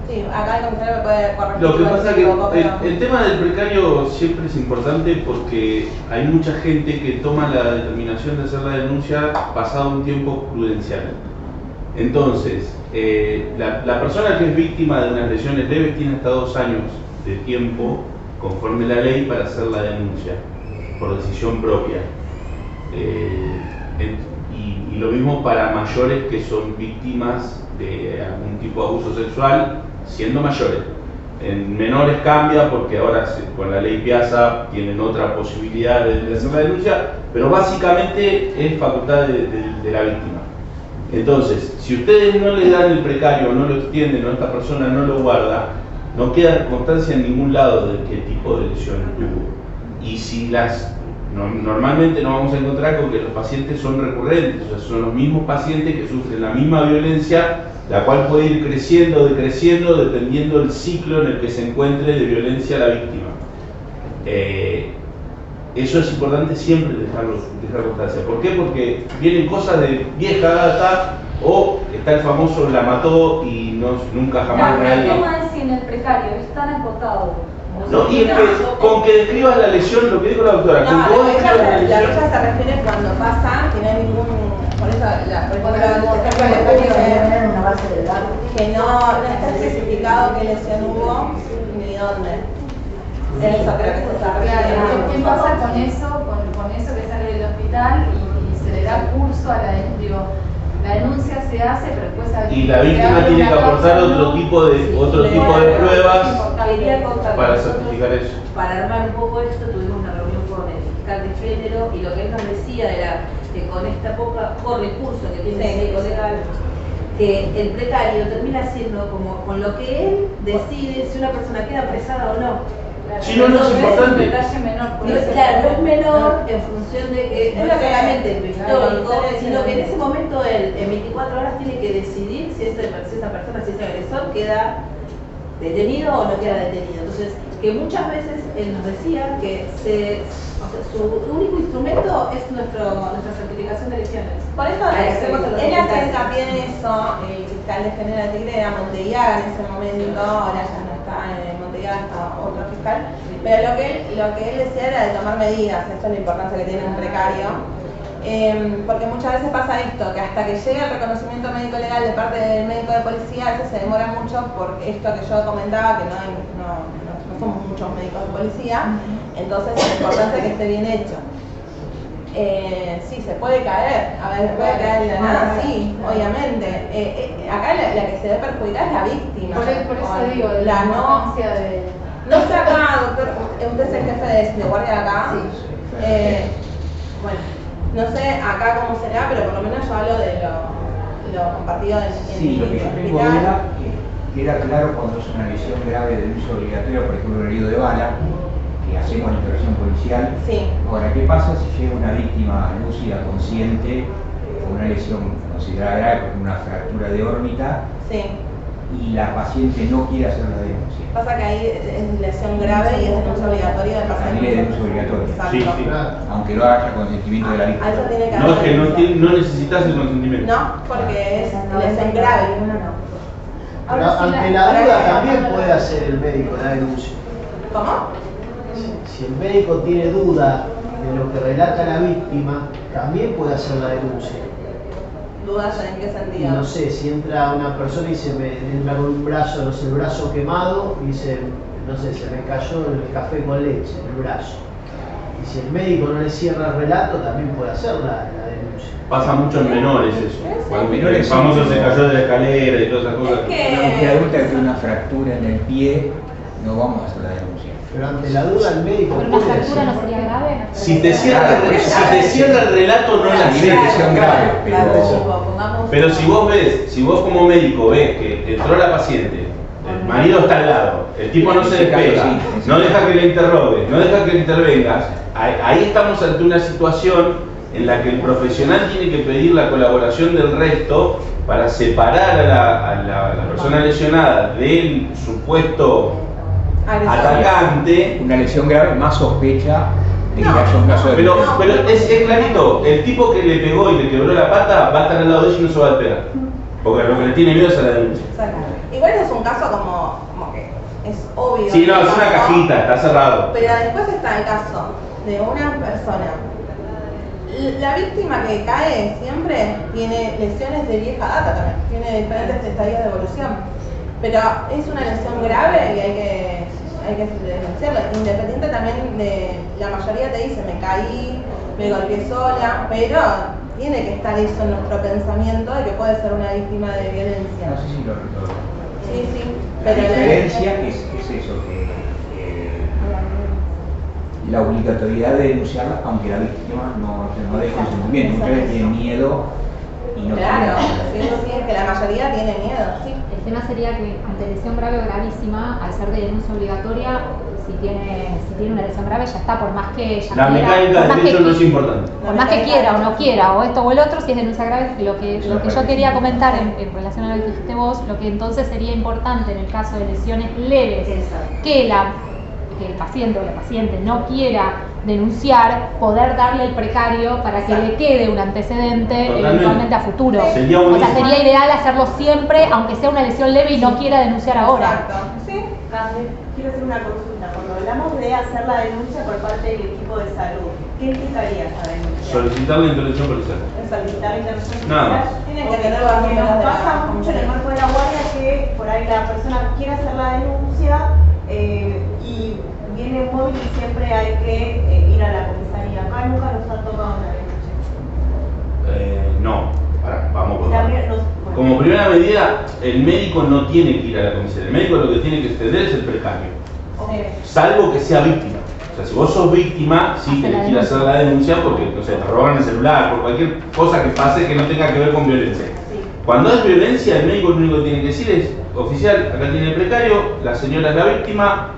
Sí, acá el comisario me puede corregir. Lo que pasa es que pero... el tema del precario siempre es importante porque hay mucha gente que toma la determinación de hacer la denuncia pasado un tiempo prudencial. Entonces, la persona que es víctima de unas lesiones leves tiene hasta 2 años de tiempo, conforme la ley, para hacer la denuncia por decisión propia. Y lo mismo para mayores que son víctimas de algún tipo de abuso sexual, siendo mayores. En menores cambia porque ahora con la ley Piazza tienen otra posibilidad de hacer la denuncia, pero básicamente es facultad de la víctima. Entonces, si ustedes no le dan el precario, no lo extienden, o esta persona no lo guarda, no queda constancia en ningún lado de qué tipo de lesión tuvo. Y si normalmente nos vamos a encontrar con que los pacientes son recurrentes, o sea, son los mismos pacientes que sufren la misma violencia, la cual puede ir creciendo, decreciendo, dependiendo del ciclo en el que se encuentre de violencia la víctima. Eso es importante siempre dejar constancia. ¿Por qué? Porque vienen cosas de vieja data o está el famoso la mató y nunca jamás Claro, el nadie... tema es sin el precario, es tan acotado. No, y es que con que describas la lesión, lo que dijo la doctora, con que vos describas la La lesión... fecha se refiere cuando pasa, que no hay ningún... Por eso, por ejemplo, Cuando el ejemplo que dice base de datos. Que no está especificado qué lesión hubo ni dónde. Eso creo que se está refiriendo. ¿Qué pasa con eso? Con eso que sale del hospital y se le da curso a la denuncia. La denuncia se hace, pero después y la víctima tiene que aportar otro tipo de pruebas para certificar eso. Para armar un poco esto, tuvimos una reunión con el fiscal de género y lo que él nos decía era que con esta poco recurso que tiene el médico legal, que el precario termina siendo como con lo que él decide si una persona queda apresada o no. Si no, no es importante. Claro, no es menor en función de que no solamente en lo histórico, sino que en ese momento él, en 24 horas, tiene que decidir si esa persona, si ese agresor queda detenido o no queda detenido. Entonces, que muchas veces él nos decía que su único instrumento es nuestra certificación de lesiones. Por eso él hace hincapié en eso, el fiscal de género de Tigre era Montellaga en ese momento, ahora ya no está en Montellaga, está otro fiscal, pero lo que él decía era de tomar medidas, esto es la importancia que tiene un precario, porque muchas veces pasa esto, que hasta que llega el reconocimiento médico legal de parte del médico de policía, a veces se demora mucho por esto que yo comentaba, que no somos muchos médicos de policía, entonces es importante que esté bien hecho. Sí, se puede caer, puede caer de la nada, sí, obviamente. Acá la que se ve perjudicada es la víctima. Por eso digo, la importancia de... No sé acá, doctor, usted es el jefe de guardia de acá. Sí. Bueno, no sé acá cómo será, pero por lo menos yo hablo de lo compartido en sí, lo que yo tengo duda queda claro cuando es una lesión grave de uso obligatorio, por ejemplo, un herido de bala, que hacemos la intervención policial. Sí. Ahora, ¿qué pasa si llega una víctima lúcida, consciente, con una lesión considerada grave, como una fractura de órbita, sí, y la paciente no quiere hacer la denuncia? Pasa que ahí es lesión grave y es denuncia obligatoria del paciente. También es denuncia obligatoria. Exacto. Sí, sí. Aunque no haya consentimiento de la víctima. Eso tiene que No, es que haber. no necesitas el consentimiento. No, porque es lesión grave. Pero ante la duda también puede hacer el médico la denuncia. ¿Cómo? Si el médico tiene duda de lo que relata la víctima, también puede hacer la denuncia. ¿Dudas en qué Y sentido? no sé, si entra una persona y se me entra con un brazo, no sé, el brazo quemado, y dice, no sé, se me cayó el café con leche, el brazo. Y si el médico no le cierra el relato, también puede hacer la denuncia. Pasa mucho en menores eso. Cuando menores el famoso sí, se cayó de la escalera y todas esas cosas. Es que- Una mujer adulta que tiene una fractura en el pie, no vamos a hacer la denuncia. Pero ante la duda el médico ¿Pero una puede fractura hacer. no sería grave? Si te cierra el relato, no la Tiene haces. lesión grave, Pero si vos como médico ves que entró la paciente, el marido está al lado, el tipo no se despega, no deja que le interrogues, no deja que le intervengas, ahí estamos ante una situación en la que el profesional tiene que pedir la colaboración del resto para separar a la persona lesionada del supuesto atacante. Una lesión grave más sospecha de que haya un caso de Pero violencia. es clarito, el tipo que le pegó y le quebró la pata va a estar al lado de ella y no se va a despegar. Porque lo que le tiene miedo es a la denuncia. Igual es un caso como que es obvio. Sí, no, es una cajita, está cerrado. Pero después está el caso de una persona. La víctima que cae siempre tiene lesiones de vieja data también, tiene diferentes estadios de evolución. Pero es una lesión grave y hay que denunciarla. Independiente también de, la mayoría te dice, me caí, me golpeé sola, pero tiene que estar eso en nuestro pensamiento de que puede ser una víctima de violencia. No sé si lo recuerdo. Sí, sí. La Pero diferencia es eso, que la obligatoriedad de denunciarla, aunque la víctima no dé consentimiento. Muchas veces tiene miedo y no claro, quiere. eso sí, es que la mayoría tiene miedo, sí. El tema sería que ante lesión grave o gravísima, al ser de denuncia obligatoria, si tiene una lesión grave ya está, por más que ella La quiera, mecánica por más del que hecho no es importante. por más que quiera o no quiera, o esto o el otro, si es denuncia grave, lo que yo quería comentar en relación a lo que dijiste vos, lo que entonces sería importante en el caso de lesiones leves, que el paciente o la paciente no quiera denunciar, poder darle el precario para que le quede un antecedente eventualmente a futuro. Sería O sea, sería ideal hacerlo siempre, aunque sea una lesión leve y no quiera denunciar ahora. Exacto, sí. Quiero hacer una consulta. Cuando hablamos de hacer la denuncia por parte del equipo de salud, ¿Qué implicaría esa denuncia? Solicitar la intervención policial. Solicitar la intervención Nada más. policial. Tienen que tener porque nos pasa mucho en el marco de la guardia que por ahí la persona quiere hacer la denuncia y viene un móvil y siempre hay que ir a la comisaría. Acá nunca nos han tomado una denuncia. No, vamos por También Como primera medida, el médico no tiene que ir a la comisaría. El médico lo que tiene que extender es el precario. Salvo que sea víctima. O sea, si vos sos víctima, sí tenés que ir a hacer la denuncia porque, no sé, te robaron el celular, por cualquier cosa que pase que no tenga que ver con violencia. Cuando es violencia, el médico lo único que tiene que decir es: oficial, acá tiene el precario, la señora es la víctima,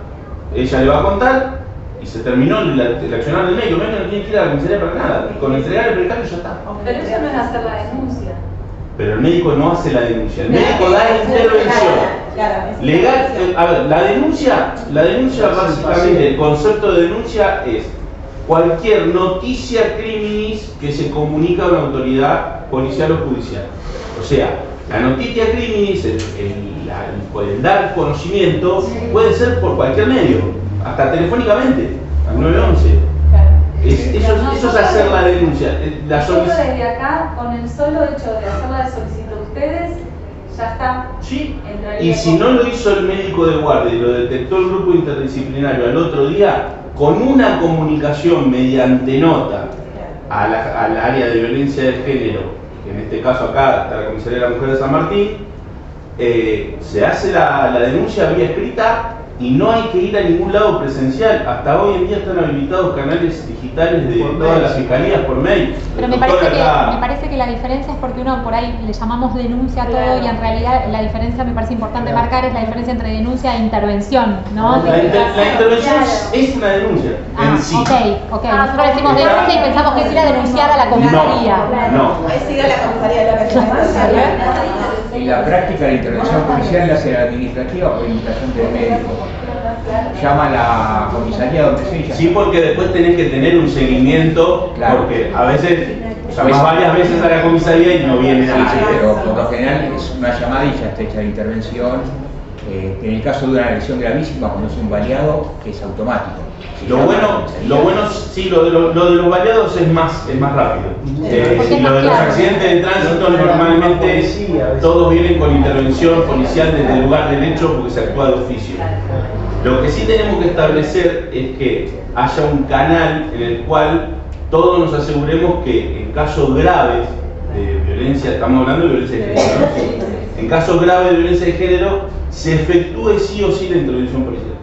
ella le va a contar y se terminó el accionar del médico. El médico no tiene que ir a la comisaría para nada. Con entregar el precario ya está. Pero eso no es hacer la denuncia. Pero el médico no hace la denuncia, el médico da intervención. Legal, a ver, la denuncia básicamente, el concepto de denuncia es cualquier noticia criminis que se comunica a una autoridad policial o judicial. O sea, la noticia criminis, el dar conocimiento, puede ser por cualquier medio, hasta telefónicamente, al 911. Eso es hacer la denuncia. Nosotros desde acá, con el solo hecho de hacer la solicitud de ustedes, ya está. Sí. Y si no lo hizo el médico de guardia y lo detectó el grupo interdisciplinario al otro día, con una comunicación mediante nota al área de violencia de género, que en este caso acá está la Comisaría de la Mujer de San Martín, se hace la denuncia vía escrita y no hay que ir a ningún lado presencial. Hasta hoy en día están habilitados canales digitales de todas las fiscalías por mail. Pero me parece que la diferencia es porque uno por ahí le llamamos denuncia a todo y en realidad la diferencia me parece importante marcar es la diferencia entre denuncia e intervención, ¿no? La intervención es una denuncia en sí. Ok. Nosotros decimos denuncia y pensamos que es ir a denunciar a la comisaría. No. Es ir a la comisaría de la comisaría. En la práctica la intervención policial la hace la administrativa por invitación del médico. Llama a la comisaría donde sea. Sí, porque después tenés que tener un seguimiento, porque a veces llamás varias veces a la comisaría y no viene nadie. Sí, pero por lo general es una llamada y ya está hecha la intervención. En el caso de una lesión gravísima, cuando es un baleado, es automático. Lo bueno, sí, lo de los baleados es más rápido. Y lo de los accidentes de tránsito normalmente todos vienen con intervención policial desde el lugar del hecho porque se actúa de oficio. Lo que sí tenemos que establecer es que haya un canal en el cual todos nos aseguremos que en casos graves de violencia, estamos hablando de violencia de género, ¿no? En casos graves de violencia de género se efectúe sí o sí la intervención policial.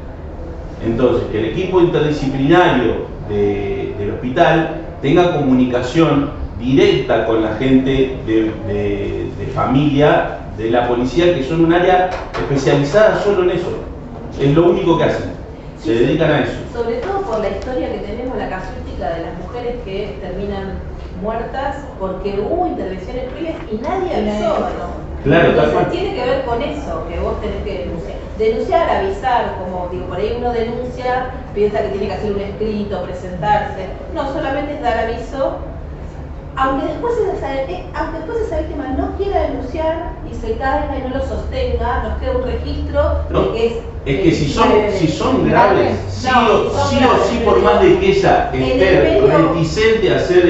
Entonces, que el equipo interdisciplinario del hospital tenga comunicación directa con la gente de familia de la policía, que son un área especializada solo en eso. Es lo único que hacen, se dedican a eso. Sobre todo por la historia que tenemos, la casuística de las mujeres que terminan muertas porque hubo intervenciones previas y nadie avisó, ¿no? Claro, entonces tiene que ver con eso, que vos tenés que denunciar, avisar, como digo, por ahí uno denuncia, piensa que tiene que hacer un escrito, presentarse. No, solamente es dar aviso, aunque después esa víctima no quiera denunciar y se caiga y no lo sostenga, nos queda un registro de que es que si son graves, sí o sí, por más de que ella esté reticente a hacer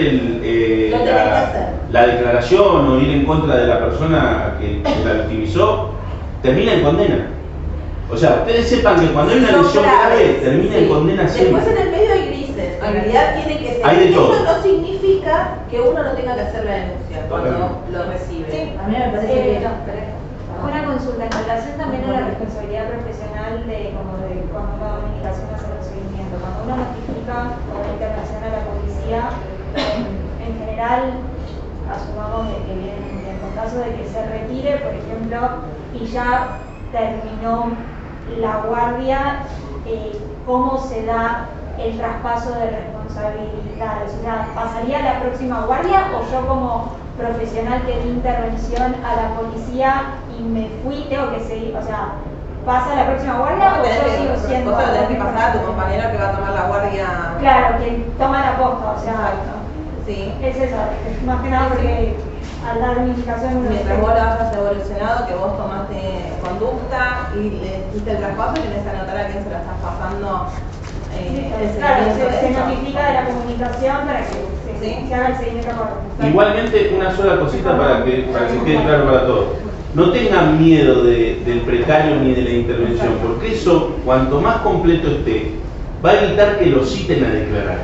la declaración o ir en contra de la persona que la victimizó, termina en condena. O sea, ustedes sepan que cuando hay una lesión grave, termina en condena siempre. Después en el medio hay grises, en realidad tiene que ser. Hay de todo. Eso no significa que uno no tenga que hacer la denuncia cuando lo recibe. Sí, a mí me parece que una consulta en relación también a la responsabilidad profesional de cuando una comunicación hace el seguimiento. Cuando uno notifica o una intervención a la policía, en general, asumamos de que en el caso de que se retire, por ejemplo, y ya terminó la guardia, ¿cómo se da el traspaso de responsabilidades? O sea, ¿pasaría a la próxima guardia o yo como profesional que di intervención a la policía y me fui, tengo que seguir? O sea, ¿pasa a la próxima guardia o yo sigo siendo? Vos tenés que pasar a tu compañero que va a tomar la guardia. Claro, que toma la posta, o sea, sí. Es eso, más que nada porque al dar una indicación mientras vos lo hayas evolucionado, que vos tomaste conducta y le hiciste el traspaso y tenés que anotar a quién se la estás pasando Claro, seguimiento de se esto. notifica de la comunicación para que se haga el seguimiento correcto. Igualmente, una sola cosita para que quede claro para todos. No tengan miedo del precario ni de la intervención, porque eso, cuanto más completo esté, va a evitar que lo citen a declarar.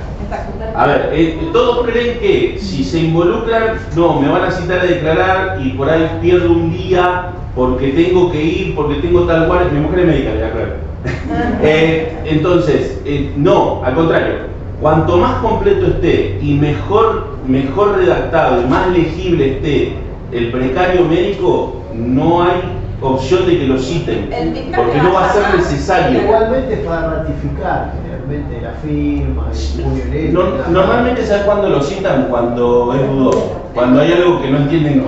A ver, todos creen que si se involucran, no, me van a citar a declarar y por ahí pierdo un día porque tengo que ir, porque tengo tal guardia. Mi mujer es médica, ya claro. Entonces, no, al contrario. Cuanto más completo esté y mejor redactado y más legible esté el precario médico, no hay opción de que lo citen, porque no va a ser necesario. Igualmente para ratificar, generalmente la firma, el puño eléctrico. Normalmente, ¿sabes cuándo lo citan? Cuando es dudoso, cuando hay algo que no entienden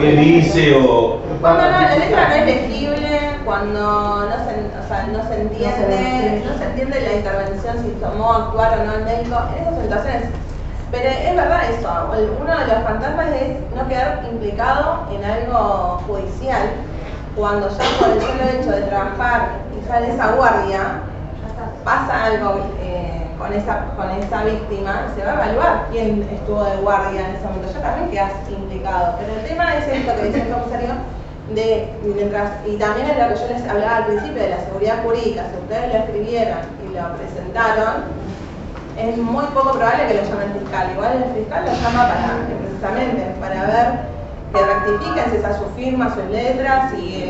qué dice o... Cuando la letra no es legible, cuando no se entiende la intervención, si tomó actuar o no el médico, en esas situaciones. Pero es verdad eso, uno de los fantasmas es no quedar implicado en algo judicial, cuando ya por el solo hecho de trabajar y sale esa guardia, pasa algo con esa víctima, se va a evaluar quién estuvo de guardia en ese momento. Ya también quedas implicado, pero el tema es esto que dice el comisario, y también es lo que yo les hablaba al principio de la seguridad jurídica. Si ustedes lo escribieron y lo presentaron, es muy poco probable que lo llame el fiscal. Igual el fiscal lo llama precisamente para ver que rectifiquen si esa es su firma, sus letras, si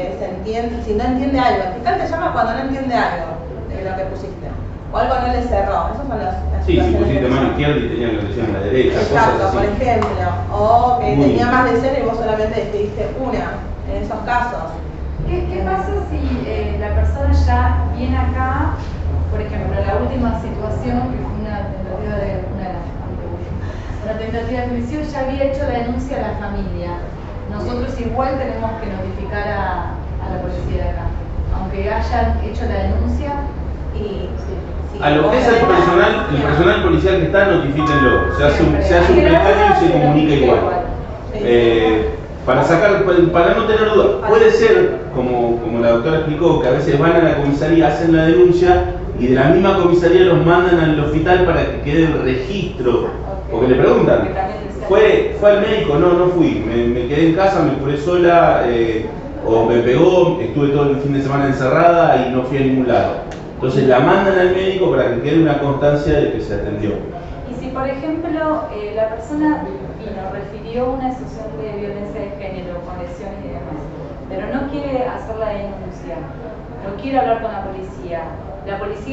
no entiende algo. El fiscal te llama cuando no entiende algo de lo que pusiste, o algo no le cerró. Esas son las Sí, si pusiste mano izquierda y tenía la lesión en la derecha. Exacto, cosas así. por ejemplo. O que tenía más lesiones y vos solamente escribiste una, en esos casos. ¿Qué pasa si la persona ya viene acá, por ejemplo, la última situación, que fue una tentativa de juicio, ya había hecho la denuncia a la familia? Nosotros igual tenemos que notificar a la policía de acá, aunque hayan hecho la denuncia. A lo que es el personal policial que está, notifíquenlo. Se hace un precario y se comunica igual. Para no tener dudas. Puede ser, como la doctora explicó, que a veces van a la comisaría, hacen la denuncia y de la misma comisaría los mandan al hospital para que quede el registro. Porque le preguntan, ¿fue al médico? No fui. Me quedé en casa, me curé sola, o me pegó, estuve todo el fin de semana encerrada y no fui a ningún lado. Entonces la mandan al médico para que quede una constancia de que se atendió. Y si, por ejemplo, la persona refirió una situación de violencia de género con lesiones y demás, pero no quiere hacer la denuncia, no quiere hablar con la policía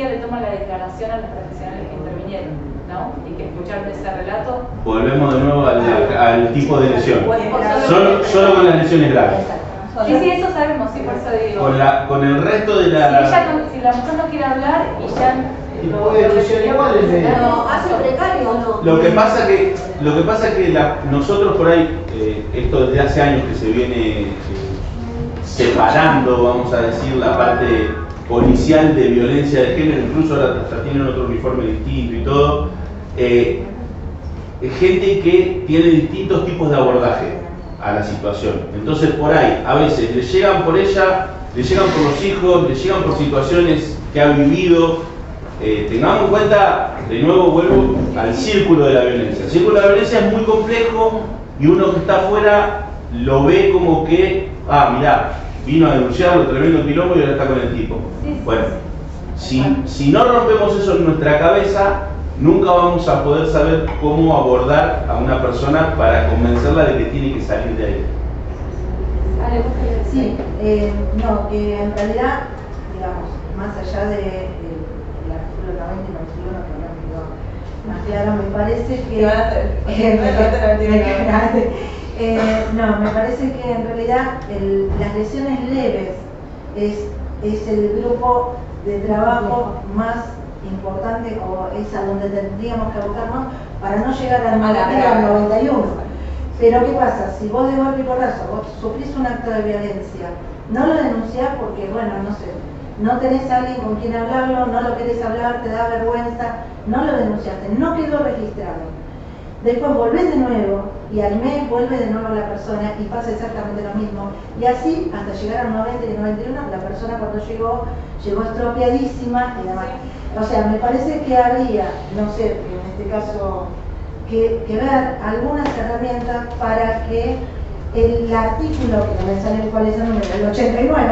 le toma la declaración a los profesionales que intervinieron, ¿no? Y que escucharon ese relato. Volvemos de nuevo al tipo de lesión. Solo con las lesiones graves. Sí, eso sabemos, sí, por eso digo. Con el resto de la... Si la mujer no quiere hablar y ya... Y puede denunciar igual el médico. No, ¿hace precario o no? Lo que pasa que nosotros por ahí, esto desde hace años que se viene separando, vamos a decir, la parte policial de violencia de género, incluso ahora hasta tienen otro uniforme distinto y todo, gente que tiene distintos tipos de abordaje a la situación. Entonces por ahí, a veces le llegan por ella, le llegan por los hijos, le llegan por situaciones que ha vivido. Tengamos en cuenta, de nuevo vuelvo al círculo de la violencia. El círculo de la violencia es muy complejo y uno que está afuera lo ve como que, mirá, vino a denunciarlo, tremendo quilombo y ahora está con el tipo. Bueno, si no rompemos eso en nuestra cabeza, nunca vamos a poder saber cómo abordar a una persona para convencerla de que tiene que salir de ahí. Sí, no, que en realidad, digamos, más allá de artículo 90 y 91 que habrán quedado más claro, me parece que me parece que en realidad las lesiones leves es el grupo de trabajo más importante, o es a donde tendríamos que abocarnos para no llegar al 91. Pero ¿qué pasa? Si vos de golpe y porrazo vos sufrís un acto de violencia, no lo denunciás porque, no tenés a alguien con quien hablarlo, no lo querés hablar, te da vergüenza, no lo denunciaste, no quedó registrado. Después volvés de nuevo y al mes vuelve de nuevo la persona y pasa exactamente lo mismo. Y así hasta llegar al 90 y 91 la persona persona cuando llegó estropeadísima y demás. O sea, me parece que habría, no sé, en este caso, que ver algunas herramientas para que el artículo, que no me sale cuál es el número, el 89,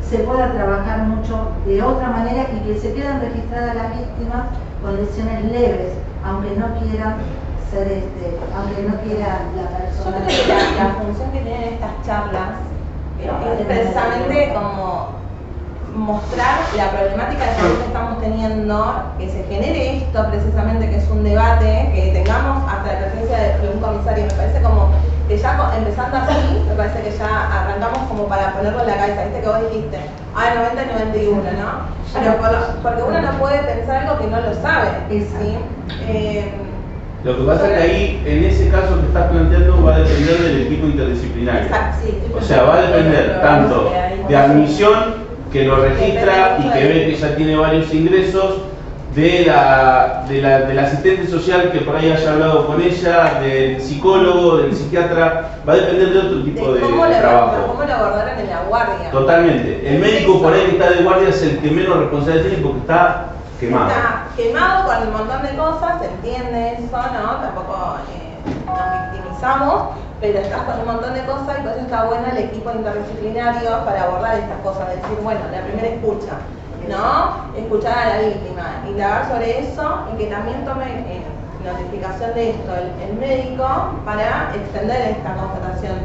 se pueda trabajar mucho de otra manera y que se queden registradas las víctimas con lesiones leves, aunque no quieran ser aunque no quiera la persona. Yo creo que la función que tienen estas charlas es precisamente como mostrar la problemática que estamos teniendo, que se genere esto precisamente, que es un debate, que tengamos hasta la presencia de un comisario. Me parece como que ya empezando así, me parece que ya arrancamos como para ponerlo en la cabeza, viste que vos dijiste, 90 y 91, ¿no? Pero porque uno no puede pensar algo que no lo sabe, ¿sí? Lo que pasa es que ahí, en ese caso que estás planteando, va a depender del equipo interdisciplinario. Exacto, sí. O sea, va a depender tanto de admisión, que lo registra y que ve que ya tiene varios ingresos, del asistente social que por ahí haya hablado con ella, del psicólogo, del psiquiatra, va a depender de otro tipo de trabajo. ¿Cómo lo abordaron en la guardia? Totalmente. El médico por ahí que está de guardia es el que menos responsabilidad tiene porque está quemado. Está quemado con un montón de cosas, se entiende eso, ¿no? Tampoco nos victimizamos, pero estás con un montón de cosas y por eso está bueno el equipo interdisciplinario para abordar estas cosas, decir, bueno, la primera escucha, ¿no? Escuchar a la víctima, indagar sobre eso y que también tome notificación de esto el médico para extender esta constatación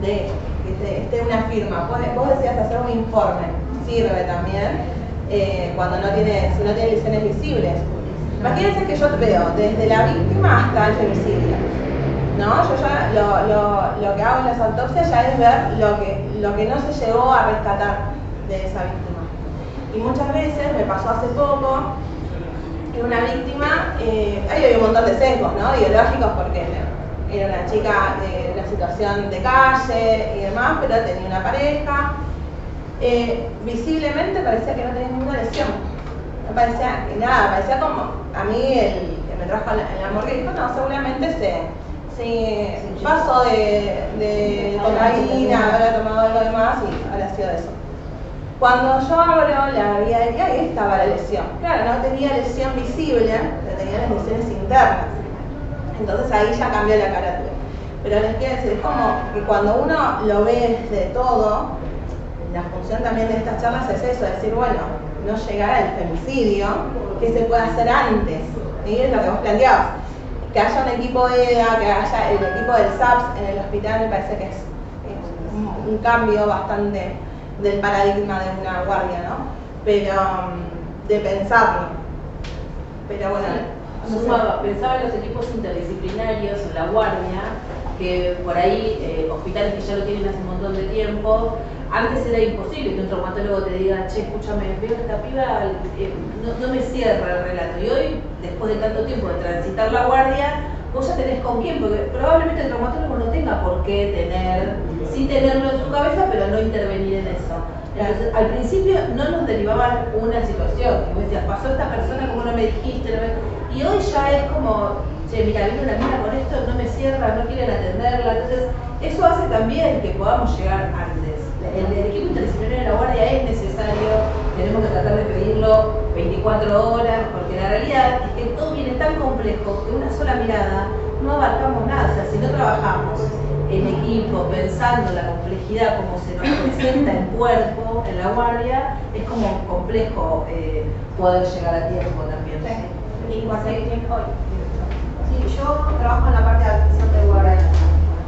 de que esté una firma. Vos decías hacer un informe, sirve también cuando si no tiene lesiones visibles. Imagínense que yo veo desde la víctima hasta el femicidio, ¿no? Yo ya lo que hago en las autopsias ya es ver lo que no se llegó a rescatar de esa víctima. Y muchas veces, me pasó hace poco, que una víctima, ahí había un montón de sesgos, ¿no? Ideológicos, porque era una chica de una situación de calle y demás, pero tenía una pareja. Visiblemente parecía que no tenía ninguna lesión. No parecía que nada, parecía como, a mí el que me trajo en la morgue dijo, no, seguramente se pasó de cocaína, habrá tomado algo de más y habrá sido eso. Cuando yo abro la vía de que ahí estaba la lesión. Claro, no tenía lesión visible, pero tenía las lesiones internas. Entonces ahí ya cambió la carátula. Pero les quiero decir, es como que cuando uno lo ve desde todo, la función también de estas charlas es eso, decir, bueno, no llegar al femicidio, ¿qué se puede hacer antes? ¿Sí? Es lo que vos planteabas. Que haya un equipo EDA, que haya el equipo del SAPS en el hospital, me parece que es un cambio bastante del paradigma de una guardia, ¿no? Pero de pensarlo. Pero bueno, pensaba en los equipos interdisciplinarios, en la guardia, que por ahí hospitales que ya lo tienen hace un montón de tiempo, antes era imposible que un traumatólogo te diga, che, escúchame, veo que esta piba no me cierra el relato. Y hoy, después de tanto tiempo de transitar la guardia, vos ya tenés con quién, porque probablemente el traumatólogo no tenga por qué sí tenerlo en su cabeza, pero no intervenir en eso. Entonces, al principio no nos derivaban una situación, que vos decías, pasó esta persona, como no me dijiste, y hoy ya es como, che, mira, vino una mina con esto, no me cierra, no quieren atenderla. Entonces, eso hace también que podamos llegar antes. El equipo interdisciplinario de la guardia es necesario, tenemos que tratar de pedirlo 24 horas, porque la realidad es que todo viene tan complejo que una sola mirada no abarcamos nada. O sea, si no trabajamos en equipo, pensando en la complejidad como se nos presenta el cuerpo en la guardia, es como complejo poder llegar a tiempo también. Sí, yo trabajo en la parte de adquisición de guardia.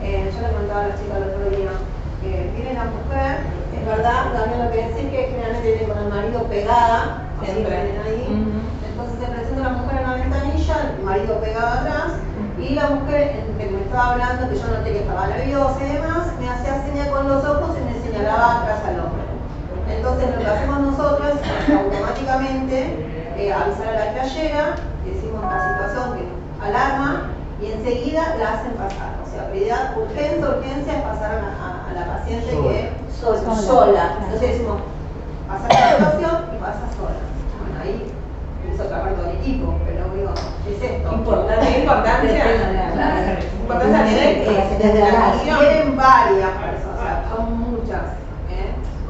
Yo le contaba a la chica el otro día que viene la mujer, es verdad, también lo que decís que generalmente viene con el marido pegada, siempre vienen ahí. Entonces se presenta la mujer en la ventanilla, el marido pegado atrás, y la mujer, que me estaba hablando, que yo noté que estaba nerviosa y demás, me hacía señas con los ojos y me señalaba atrás al hombre. Entonces lo que hacemos nosotros es automáticamente avisar a la crayera, decimos la situación que alarma y enseguida la hacen pasar. O sea, prioridad, urgencia es pasar a la paciente que sola. Entonces decimos, pasa la situación y pasa sola. Bueno, ahí es otra parte del equipo, pero digo, es esto. Importancia desde la acción. Quieren varias personas, o sea, son muchas.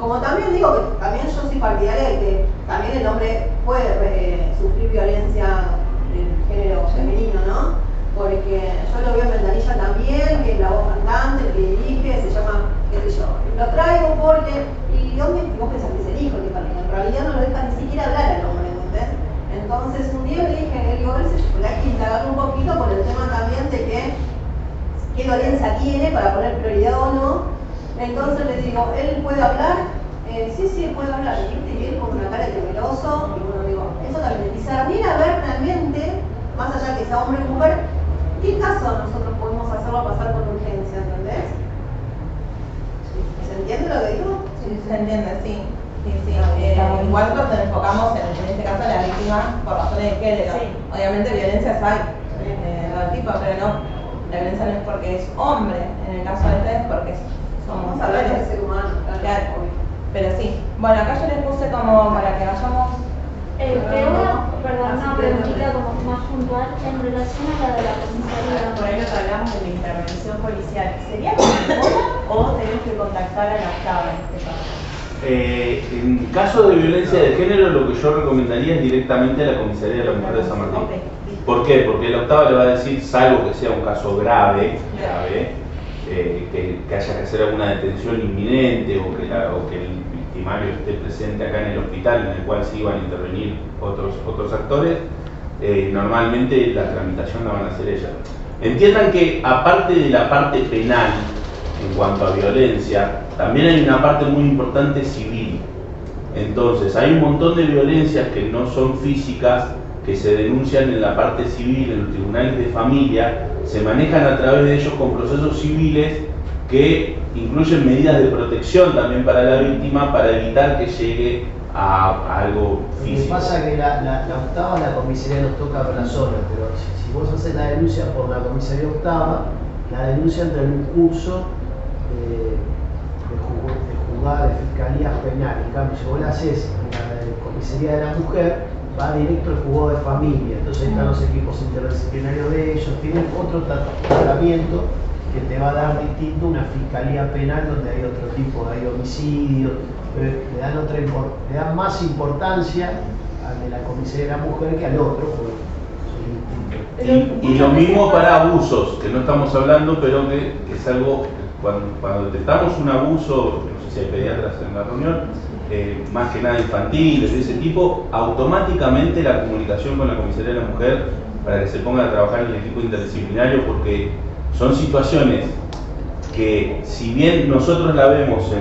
Como también digo que también yo soy partidaria de que también el hombre puede sufrir violencia del género femenino, ¿no? Porque yo lo veo en Ventanilla también, que es la voz cantante, el que dirige, se llama, qué sé yo. Lo traigo porque, y vos pensás que es el hijo el que participa, en realidad no lo deja ni siquiera hablar al hombre, ¿entendés? Entonces un día le dije, hay que indagar un poquito por el tema también de qué dolencia tiene para poner prioridad o no. Entonces le digo, ¿él puede hablar? Sí, él puede hablar. Y él con una cara de temeroso, y bueno, digo, eso también. Y salir a ver realmente, más allá que sea hombre o mujer, ¿qué caso nosotros podemos hacerlo pasar por urgencia, ¿entendés? ¿Se entiende lo que digo? Sí, se entiende, sí. Igual nos enfocamos en este caso en la víctima por razones de género. Sí. Obviamente violencias hay de todo tipo, pero no, la violencia no es porque es hombre, en el caso de este es porque somos hablar mujeres. de ser humano, Claro. Pero sí. Bueno, acá yo les puse como para que vayamos. Una preguntita como más puntual en relación a la de la comisaría. Por ahí nos hablamos de la intervención policial. ¿Sería con o tenemos que contactar a la octava en este caso? En caso de violencia de género, lo que yo recomendaría es directamente a la comisaría de la mujer de San Martín. ¿Por qué? Porque la octava le va a decir, salvo que sea un caso grave, que haya que hacer alguna detención inminente o que el victimario esté presente acá en el hospital, en el cual sí van a intervenir otros actores, normalmente la tramitación la van a hacer ellas. Entiendan que aparte de la parte penal, en cuanto a violencia, también hay una parte muy importante civil. Entonces, hay un montón de violencias que no son físicas, que se denuncian en la parte civil, en los tribunales de familia, se manejan a través de ellos con procesos civiles que incluyen medidas de protección también para la víctima para evitar que llegue a algo físico. Lo que pasa es que la octava, la comisaría nos toca por la zona, pero si vos haces la denuncia por la comisaría octava, la denuncia entra en un curso de juzgado de fiscalía penal. En cambio, si vos la haces en la comisaría de la mujer, va directo al juzgado de familia. Entonces están los equipos interdisciplinarios de ellos, tienen otro tratamiento que te va a dar distinto una fiscalía penal donde hay otro tipo, hay homicidios, le dan más importancia al de la comisaría de la mujer que al otro, porque son distintos. Y lo mismo para abusos, que no estamos hablando, pero que es algo que cuando detectamos un abuso, no sé si hay pediatras en la reunión, más que nada infantiles, de ese tipo, automáticamente la comunicación con la comisaría de la mujer para que se ponga a trabajar en el equipo interdisciplinario, porque son situaciones que, si bien nosotros la vemos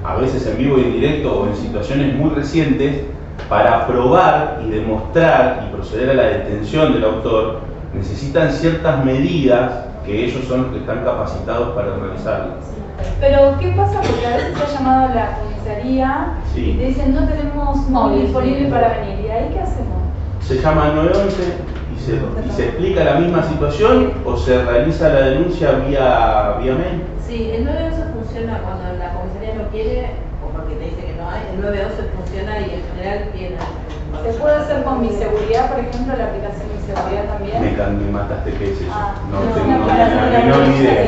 a veces en vivo y en directo o en situaciones muy recientes, para probar y demostrar y proceder a la detención del autor, necesitan ciertas medidas que ellos son los que están capacitados para realizarlas. Pero, ¿qué pasa? Porque a veces se ha llamado a la comisaría y te dicen no tenemos móvil disponible para venir. ¿Y ahí qué hacemos? Se llama al 911 y se explica la misma situación o se realiza la denuncia vía mail. Sí, el 911 funciona cuando la comisaría no quiere o porque te dice que no hay. El 911 funciona y en general tiene. ¿Se puede hacer con Mi Seguridad, por ejemplo, la aplicación Mi Seguridad también? Me mataste, ¿qué es eso? No no, tengo no, ni idea.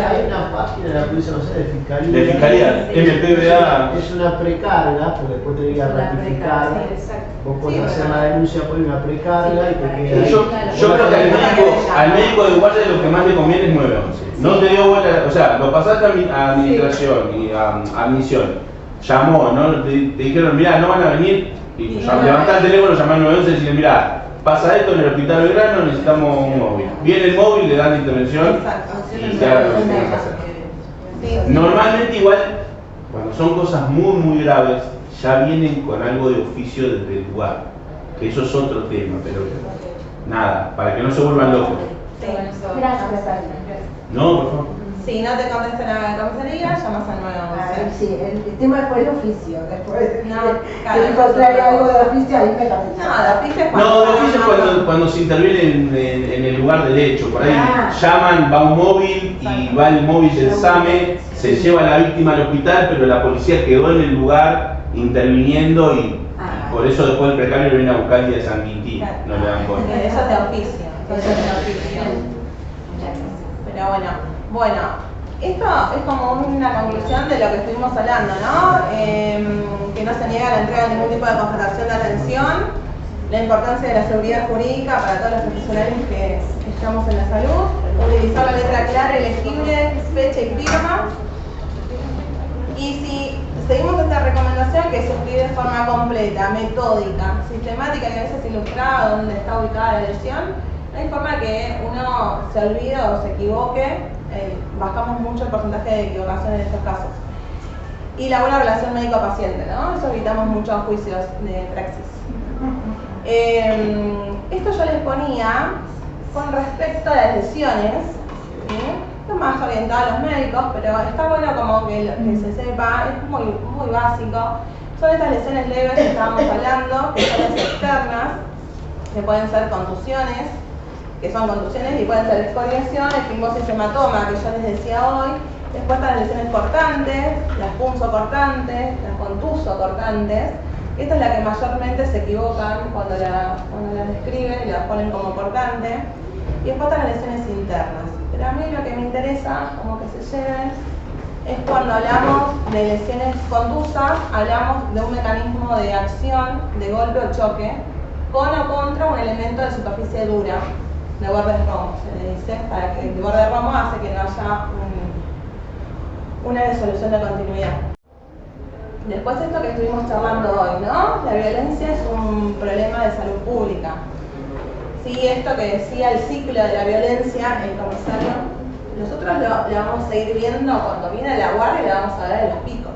Hay una página de la Policía Nacional de Fiscalía. De Fiscalía, MPBA. Es una precarga, porque después te llega a ratificar. Vos podés hacer la denuncia por una precarga y te queda ahí. Yo creo que al médico de guardia lo que más le conviene es 911. No te dio bola, o sea, lo pasaste a administración y a admisión. Llamó, ¿no? Te dijeron, mirá, no van a venir. Y levantá el teléfono, llamá al 911 y decirle, mirá, pasa esto en el hospital Belgrano, necesitamos un móvil. Viene el móvil, le dan la intervención y ya lo que tienen que hacer. Normalmente igual, cuando son cosas muy graves, ya vienen con algo de oficio desde el lugar, que eso es otro tema, pero nada, para que no se vuelvan locos. Gracias. No, por favor. Si no te convencen a la comisaría, llamas al 911. Sí, el tema fue el oficio. Después claro, de encontrar algo de oficio, ahí me convencí. No, de oficio cuando se interviene en el lugar del hecho. Por ahí llaman, va un móvil y va el móvil del SAME, se lleva a la víctima al hospital, pero la policía quedó en el lugar interviniendo y por eso después el precario lo viene a buscar el día de San Quintín. No le dan cuenta. Eso es de oficio. Pero bueno, esto es como una conclusión de lo que estuvimos hablando, ¿no? Que no se niega la entrega de ningún tipo de constatación de atención, la importancia de la seguridad jurídica para todos los profesionales que estamos en la salud, utilizar la letra clara y legible, fecha y firma. Y si seguimos esta recomendación, que se escribe de forma completa, metódica, sistemática y a veces ilustrada donde está ubicada la lesión, no hay forma que uno se olvide o se equivoque. Bajamos mucho el porcentaje de equivocación en estos casos. Y la buena relación médico-paciente, ¿no? Eso evitamos muchos juicios de praxis. Esto yo les ponía con respecto a las lesiones, ¿sí? Esto es más orientado a los médicos, pero está bueno como que se sepa, es muy básico. Son estas lesiones leves que estábamos hablando, que son las externas, que pueden ser contusiones, que son contusiones y pueden ser excoriaciones, fimosis, hematoma, que yo les decía hoy. Después están las lesiones cortantes, las punzocortantes, las contusocortantes. Esta es la que mayormente se equivocan cuando la describen y la ponen como cortante. Y después están las lesiones internas. Pero a mí lo que me interesa, como que se lleven, es cuando hablamos de lesiones contusas, hablamos de un mecanismo de acción, de golpe o choque, con o contra un elemento de superficie dura, de borde romo, se le dice, para que el borde romo hace que no haya una disolución de continuidad. Después esto que estuvimos charlando hoy, ¿no? La violencia es un problema de salud pública. Sí, esto que decía el ciclo de la violencia, el comisario, nosotros lo vamos a ir viendo cuando viene la guardia y le vamos a ver los picos,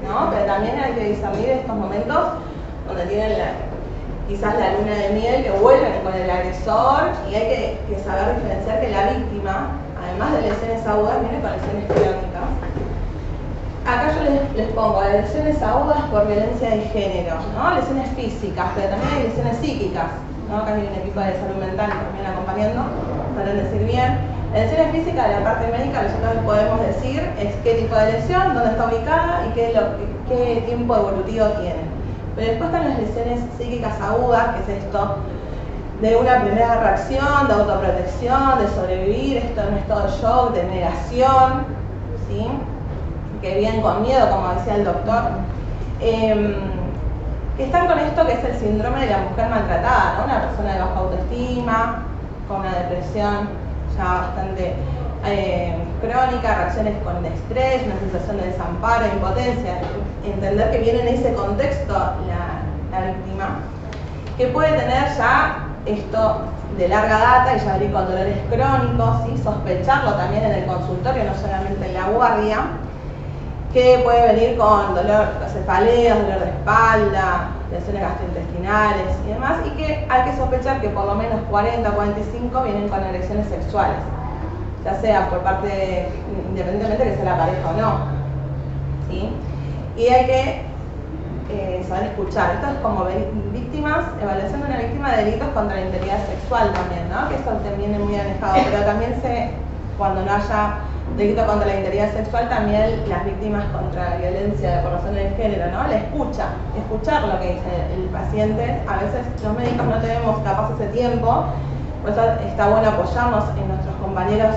¿no? Pero también hay que discernir estos momentos donde tienen quizás la luna de miel, que vuelven con el agresor, y hay que saber diferenciar que la víctima, además de lesiones agudas, viene con lesiones crónicas. Acá yo les pongo lesiones agudas por violencia de género, ¿no? Lesiones físicas, pero también hay lesiones psíquicas, ¿no? Acá hay un equipo de salud mental también acompañando, para decir bien. La lesión física de la parte médica, nosotros les podemos decir es qué tipo de lesión, dónde está ubicada y qué tiempo evolutivo tiene. Pero después están las lesiones psíquicas agudas, que es esto de una primera reacción, de autoprotección, de sobrevivir, esto en un estado de shock, de negación, ¿sí? Que vienen con miedo, como decía el doctor. Que están con esto que es el síndrome de la mujer maltratada, ¿no? Una persona de baja autoestima, con una depresión ya bastante crónica, reacciones con estrés, una sensación de desamparo, impotencia. Entender que viene en ese contexto la víctima, que puede tener ya esto de larga data y ya venir con dolores crónicos, ¿sí? Sospecharlo también en el consultorio, no solamente en la guardia, que puede venir con cefaleas, dolor de espalda, lesiones gastrointestinales y demás, y que hay que sospechar que por lo menos 40 o 45 vienen con agresiones sexuales, ya sea por parte, independientemente de que sea la pareja o no, ¿sí? Y hay que saber escuchar. Esto es como víctimas, evaluación de una víctima de delitos contra la integridad sexual también, ¿no? Que eso también es muy manejado, pero también cuando no haya delito contra la integridad sexual, también las víctimas contra violencia por razones de género, ¿no? La escuchar lo que dice el paciente. A veces los médicos no tenemos capaz ese tiempo, por eso está bueno apoyarnos en nuestros compañeros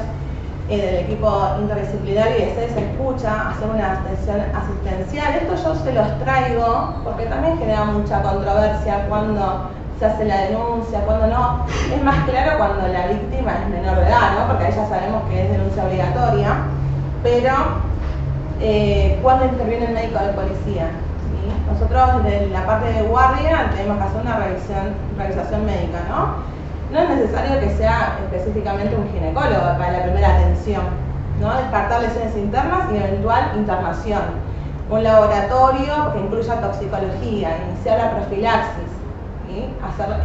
del equipo interdisciplinario y se escucha, hacer una atención asistencial. Esto yo se los traigo porque también genera mucha controversia cuando se hace la denuncia, cuando no. Es más claro cuando la víctima es menor de edad, ¿no? Porque ahí ya sabemos que es denuncia obligatoria, pero cuando interviene el médico de policía, ¿sí? Nosotros en la parte de guardia tenemos que hacer una revisación médica, ¿no? No es necesario que sea específicamente un ginecólogo para la primera atención, ¿no? Descartar lesiones internas y eventual internación. Un laboratorio que incluya toxicología, iniciar la profilaxis, ¿sí? Hacer,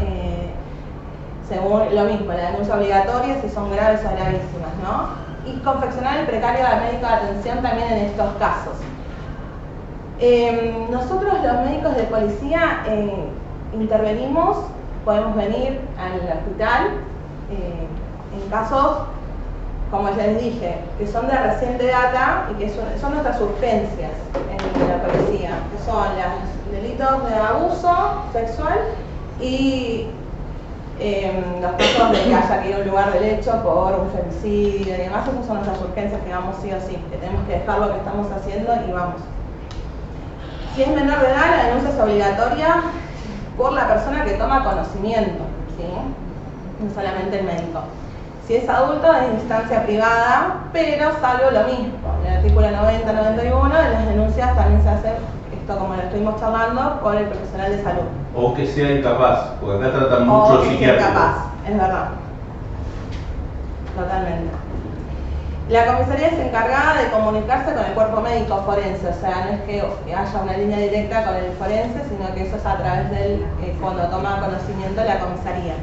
según lo mismo, la denuncia obligatoria si son graves o gravísimas, ¿no? Y confeccionar el precario médico de atención también en estos casos. Nosotros los médicos de policía intervenimos. Podemos venir al hospital en casos, como ya les dije, que son de reciente data y que son nuestras urgencias en la policía, que son los delitos de abuso sexual y Los casos de que haya que ir a un lugar del hecho por un femicidio y demás, esas son nuestras urgencias que vamos sí o sí, que tenemos que dejar lo que estamos haciendo y vamos. Si es menor de edad, la denuncia es obligatoria por la persona que toma conocimiento, ¿sí? No solamente el médico. Si es adulto, es instancia privada, pero salvo lo mismo. En el artículo 90-91, en las denuncias también se hace esto, como lo estuvimos charlando, por el profesional de salud. O que sea incapaz, porque acá tratan O mucho que sea psiquiátrico. incapaz, es verdad. Totalmente. La comisaría es encargada de comunicarse con el cuerpo médico forense, o sea, no es que haya una línea directa con el forense, sino que eso es a través del, cuando toma conocimiento la comisaría.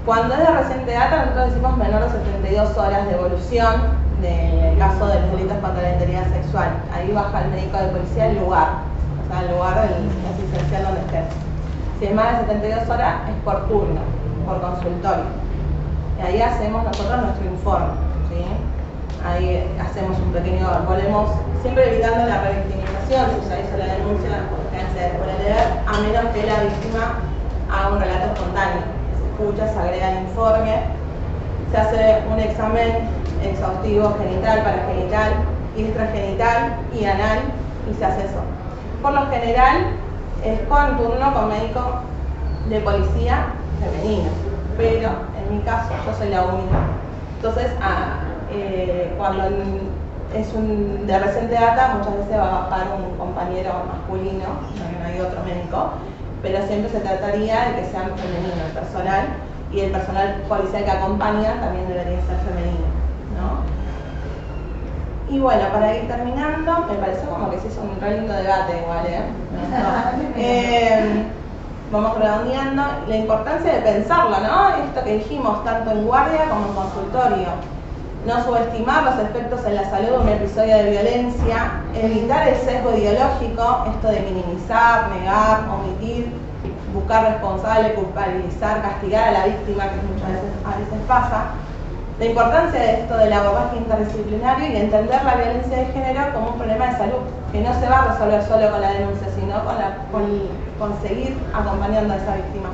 Cuando es de reciente data, nosotros decimos menor de 72 horas de evolución del caso de los delitos contra la integridad sexual. Ahí baja el médico de policía el lugar, o sea, el lugar del asistencial donde esté. Si es más de 72 horas, es por turno, por consultorio. Y ahí hacemos nosotros nuestro informe, ¿sí? Ahí hacemos un pequeño, volvemos siempre evitando la revictimización, si ya hizo la denuncia, se puede leer, a menos que la víctima haga un relato espontáneo. Se escucha, se agrega el informe, se hace un examen exhaustivo genital, paragenital, extragenital y anal, y se hace eso. Por lo general es con turno con médico de policía femenino, pero en mi caso yo soy la única. Entonces, cuando es de reciente data, muchas veces va a bajar un compañero masculino, no hay otro médico, pero siempre se trataría de que sean femenino el personal, y el personal policial que acompaña también debería ser femenino, ¿no? Y bueno, para ir terminando, me pareció como que se hizo un re lindo debate igual, vamos redondeando la importancia de pensarlo, ¿no? Esto que dijimos, tanto en guardia como en consultorio. No subestimar los efectos en la salud de un episodio de violencia, evitar el sesgo ideológico, esto de minimizar, negar, omitir, buscar responsable, culpabilizar, castigar a la víctima, que muchas veces pasa. La importancia de esto del abordaje interdisciplinario y entender la violencia de género como un problema de salud, que no se va a resolver solo con la denuncia, sino con seguir acompañando a esa víctima.